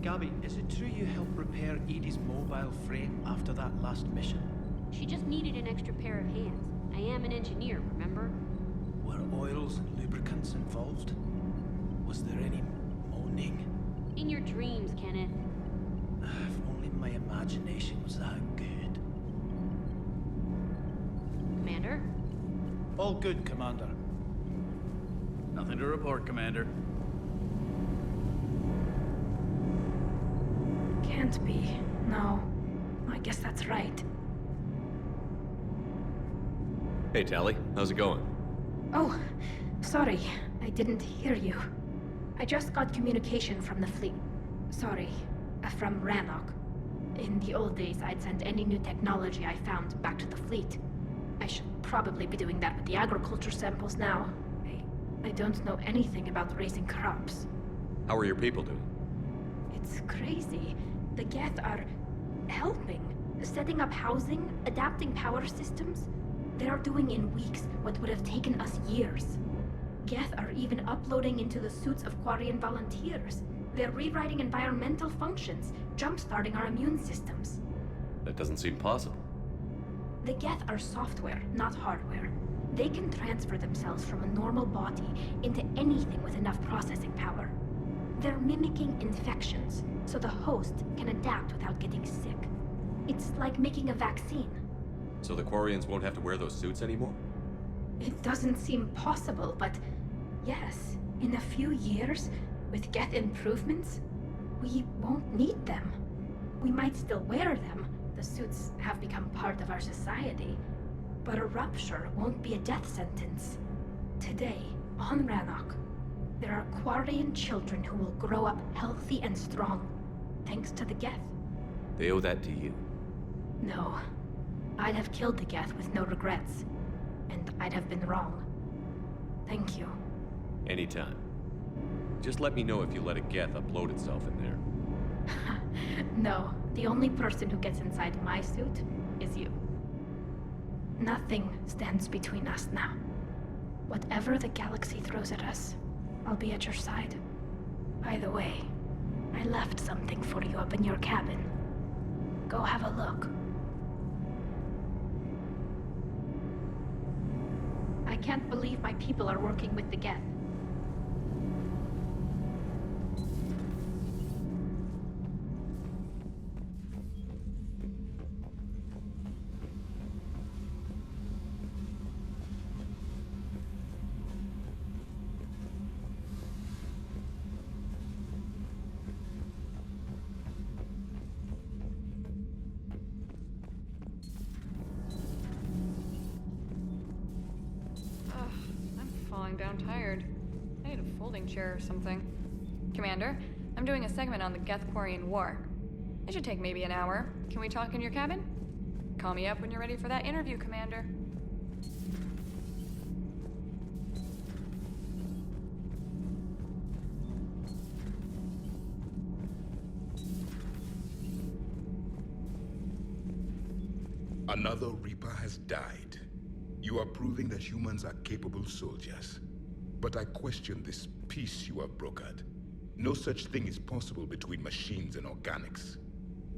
Speaker 19: Gabby, is it true you helped repair Edie's mobile frame after that last mission?
Speaker 22: She just needed an extra pair of hands. I am an engineer, remember?
Speaker 19: Were oils and lubricants involved? Was there any moaning?
Speaker 22: In your dreams, Kenneth.
Speaker 19: If only my imagination was that good.
Speaker 22: Commander?
Speaker 19: All good, Commander.
Speaker 23: Nothing to report, Commander.
Speaker 4: Can't be. No. I guess that's right.
Speaker 15: Hey, Tally. How's it going?
Speaker 4: Oh, sorry. I didn't hear you. I just got communication from the fleet. Sorry. From Rannoch. In the old days, I'd send any new technology I found back to the fleet. I should probably be doing that with the agriculture samples now. I don't know anything about raising crops.
Speaker 15: How are your people doing?
Speaker 4: It's crazy. The Geth are helping. Setting up housing, adapting power systems. They are doing in weeks what would have taken us years. Geth are even uploading into the suits of Quarian volunteers. They're rewriting environmental functions, jump-starting our immune systems.
Speaker 15: That doesn't seem possible.
Speaker 4: The Geth are software, not hardware. They can transfer themselves from a normal body into anything with enough processing power. They're mimicking infections, so the host can adapt without getting sick. It's like making a vaccine.
Speaker 15: So the Quarians won't have to wear those suits anymore?
Speaker 4: It doesn't seem possible, but yes, in a few years, with Geth improvements, we won't need them. We might still wear them. The suits have become part of our society. But a rupture won't be a death sentence. Today, on Rannoch, there are Quarian children who will grow up healthy and strong, thanks to the Geth.
Speaker 15: They owe that to you.
Speaker 4: No. I'd have killed the Geth with no regrets. And I'd have been wrong. Thank you.
Speaker 15: Anytime. Just let me know if you let a Geth upload itself in there.
Speaker 4: No, the only person who gets inside my suit is you. Nothing stands between us now. Whatever the galaxy throws at us, I'll be at your side. By the way, I left something for you up in your cabin. Go have a look. I can't believe my people are working with the Geth.
Speaker 24: Down tired. I need a folding chair or something. Commander, I'm doing a segment on the Geth-Quarian War. It should take maybe an hour. Can we talk in your cabin? Call me up when you're ready for that interview, Commander.
Speaker 25: Another Reaper has died. You are proving that humans are capable soldiers. But I question this peace you have brokered. No such thing is possible between machines and organics.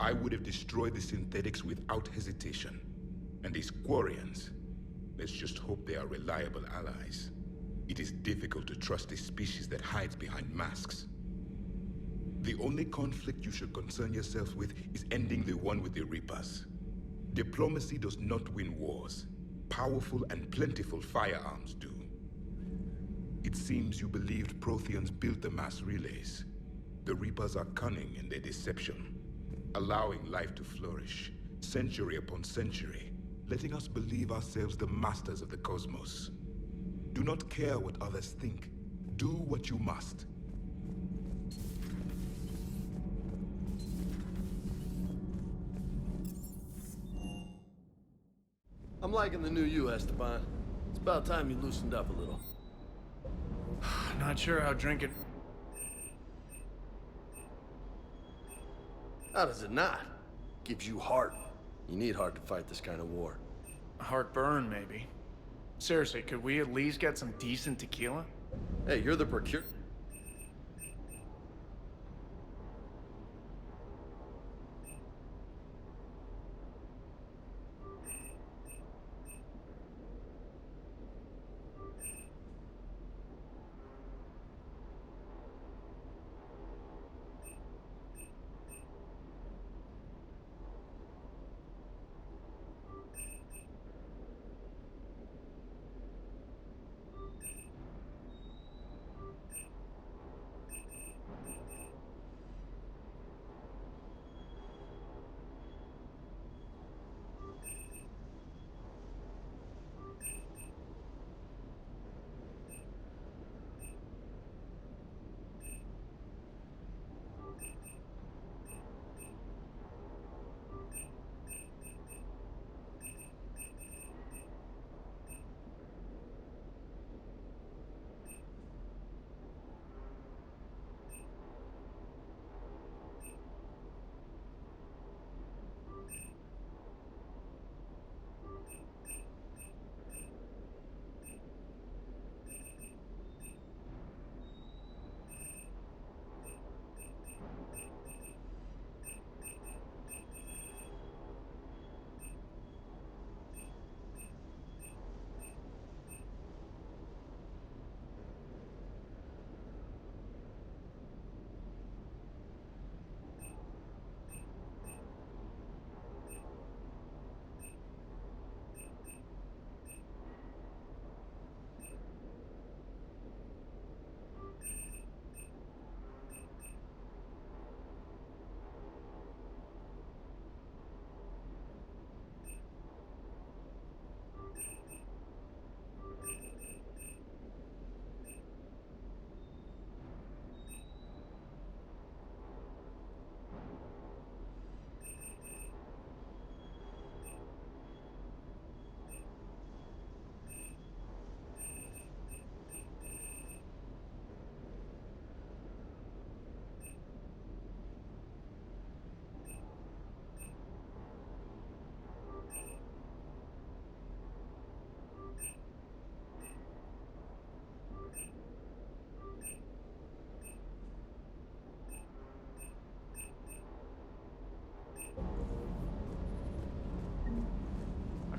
Speaker 25: I would have destroyed the synthetics without hesitation. And these Quarians, let's just hope they are reliable allies. It is difficult to trust a species that hides behind masks. The only conflict you should concern yourself with is ending the one with the Reapers. Diplomacy does not win wars. Powerful and plentiful firearms do. It seems you believed Protheans built the mass relays. The Reapers are cunning in their deception, allowing life to flourish, century upon century, letting us believe ourselves the masters of the cosmos. Do not care what others think. Do what you must.
Speaker 26: I'm liking the new you, Esteban. It's about time you loosened up a little.
Speaker 19: Not sure how drinking...
Speaker 26: How does it not? Gives you heart. You need heart to fight this kind of war.
Speaker 19: Heartburn, maybe. Seriously, could we at least get some decent tequila?
Speaker 26: Hey, you're the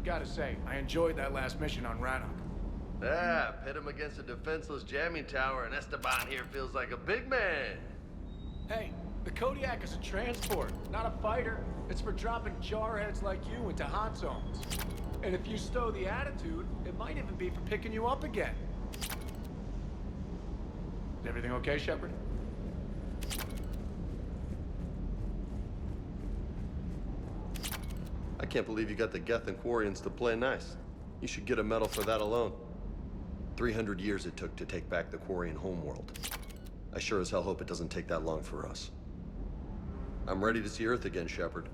Speaker 1: Gotta say, I enjoyed that last mission on Rannoch.
Speaker 26: Yeah, pit him against a defenseless jamming tower, and Esteban here feels like a big man.
Speaker 1: Hey, the Kodiak is a transport, not a fighter. It's for dropping jarheads like you into hot zones. And if you stow the attitude, it might even be for picking you up again. Is everything okay, Shepard?
Speaker 26: I can't believe you got the Geth and Quarians to play nice. You should get a medal for that alone. 300 years it took to take back the Quarian homeworld. I sure as hell hope it doesn't take that long for us. I'm ready to see Earth again, Shepard.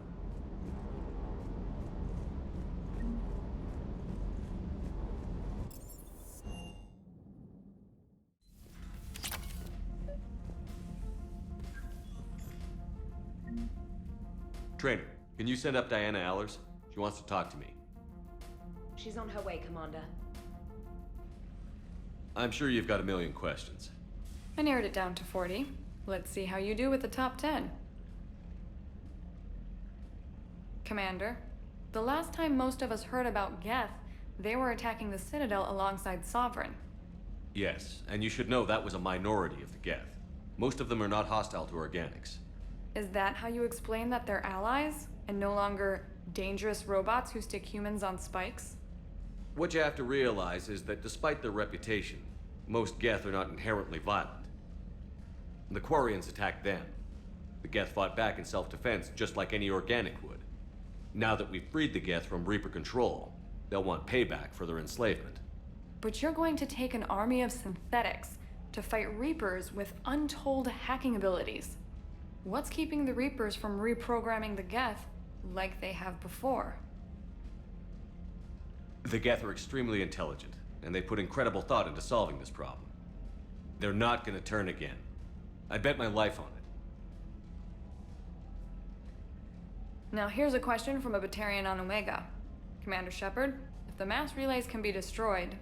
Speaker 15: Trainer, can you send up Diana Allers? She wants to talk to me.
Speaker 9: She's on her way, Commander.
Speaker 15: I'm sure you've got a million questions.
Speaker 24: I narrowed it down to 40. Let's see how you do with the top 10. Commander, the last time most of us heard about Geth, they were attacking the Citadel alongside Sovereign.
Speaker 15: Yes, and you should know that was a minority of the Geth. Most of them are not hostile to organics.
Speaker 24: Is that how you explain that they're allies, and no longer dangerous robots who stick humans on spikes?
Speaker 15: What you have to realize is that despite their reputation, most Geth are not inherently violent. The Quarians attacked them. The Geth fought back in self-defense just like any organic would. Now that we've freed the Geth from Reaper control, they'll want payback for their enslavement.
Speaker 24: But you're going to take an army of synthetics to fight Reapers with untold hacking abilities. What's keeping the Reapers from reprogramming the Geth like they have before?
Speaker 15: The Geth are extremely intelligent, and they put incredible thought into solving this problem. They're not gonna turn again. I bet my life on it.
Speaker 24: Now here's a question from a Batarian on Omega. Commander Shepard, if the mass relays can be destroyed...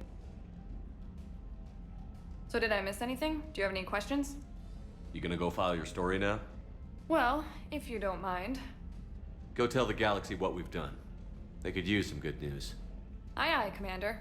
Speaker 24: So did I miss anything? Do you have any questions?
Speaker 15: You gonna go file your story now?
Speaker 24: Well, if you don't mind.
Speaker 15: Go tell the galaxy what we've done. They could use some good news.
Speaker 24: Aye aye, Commander.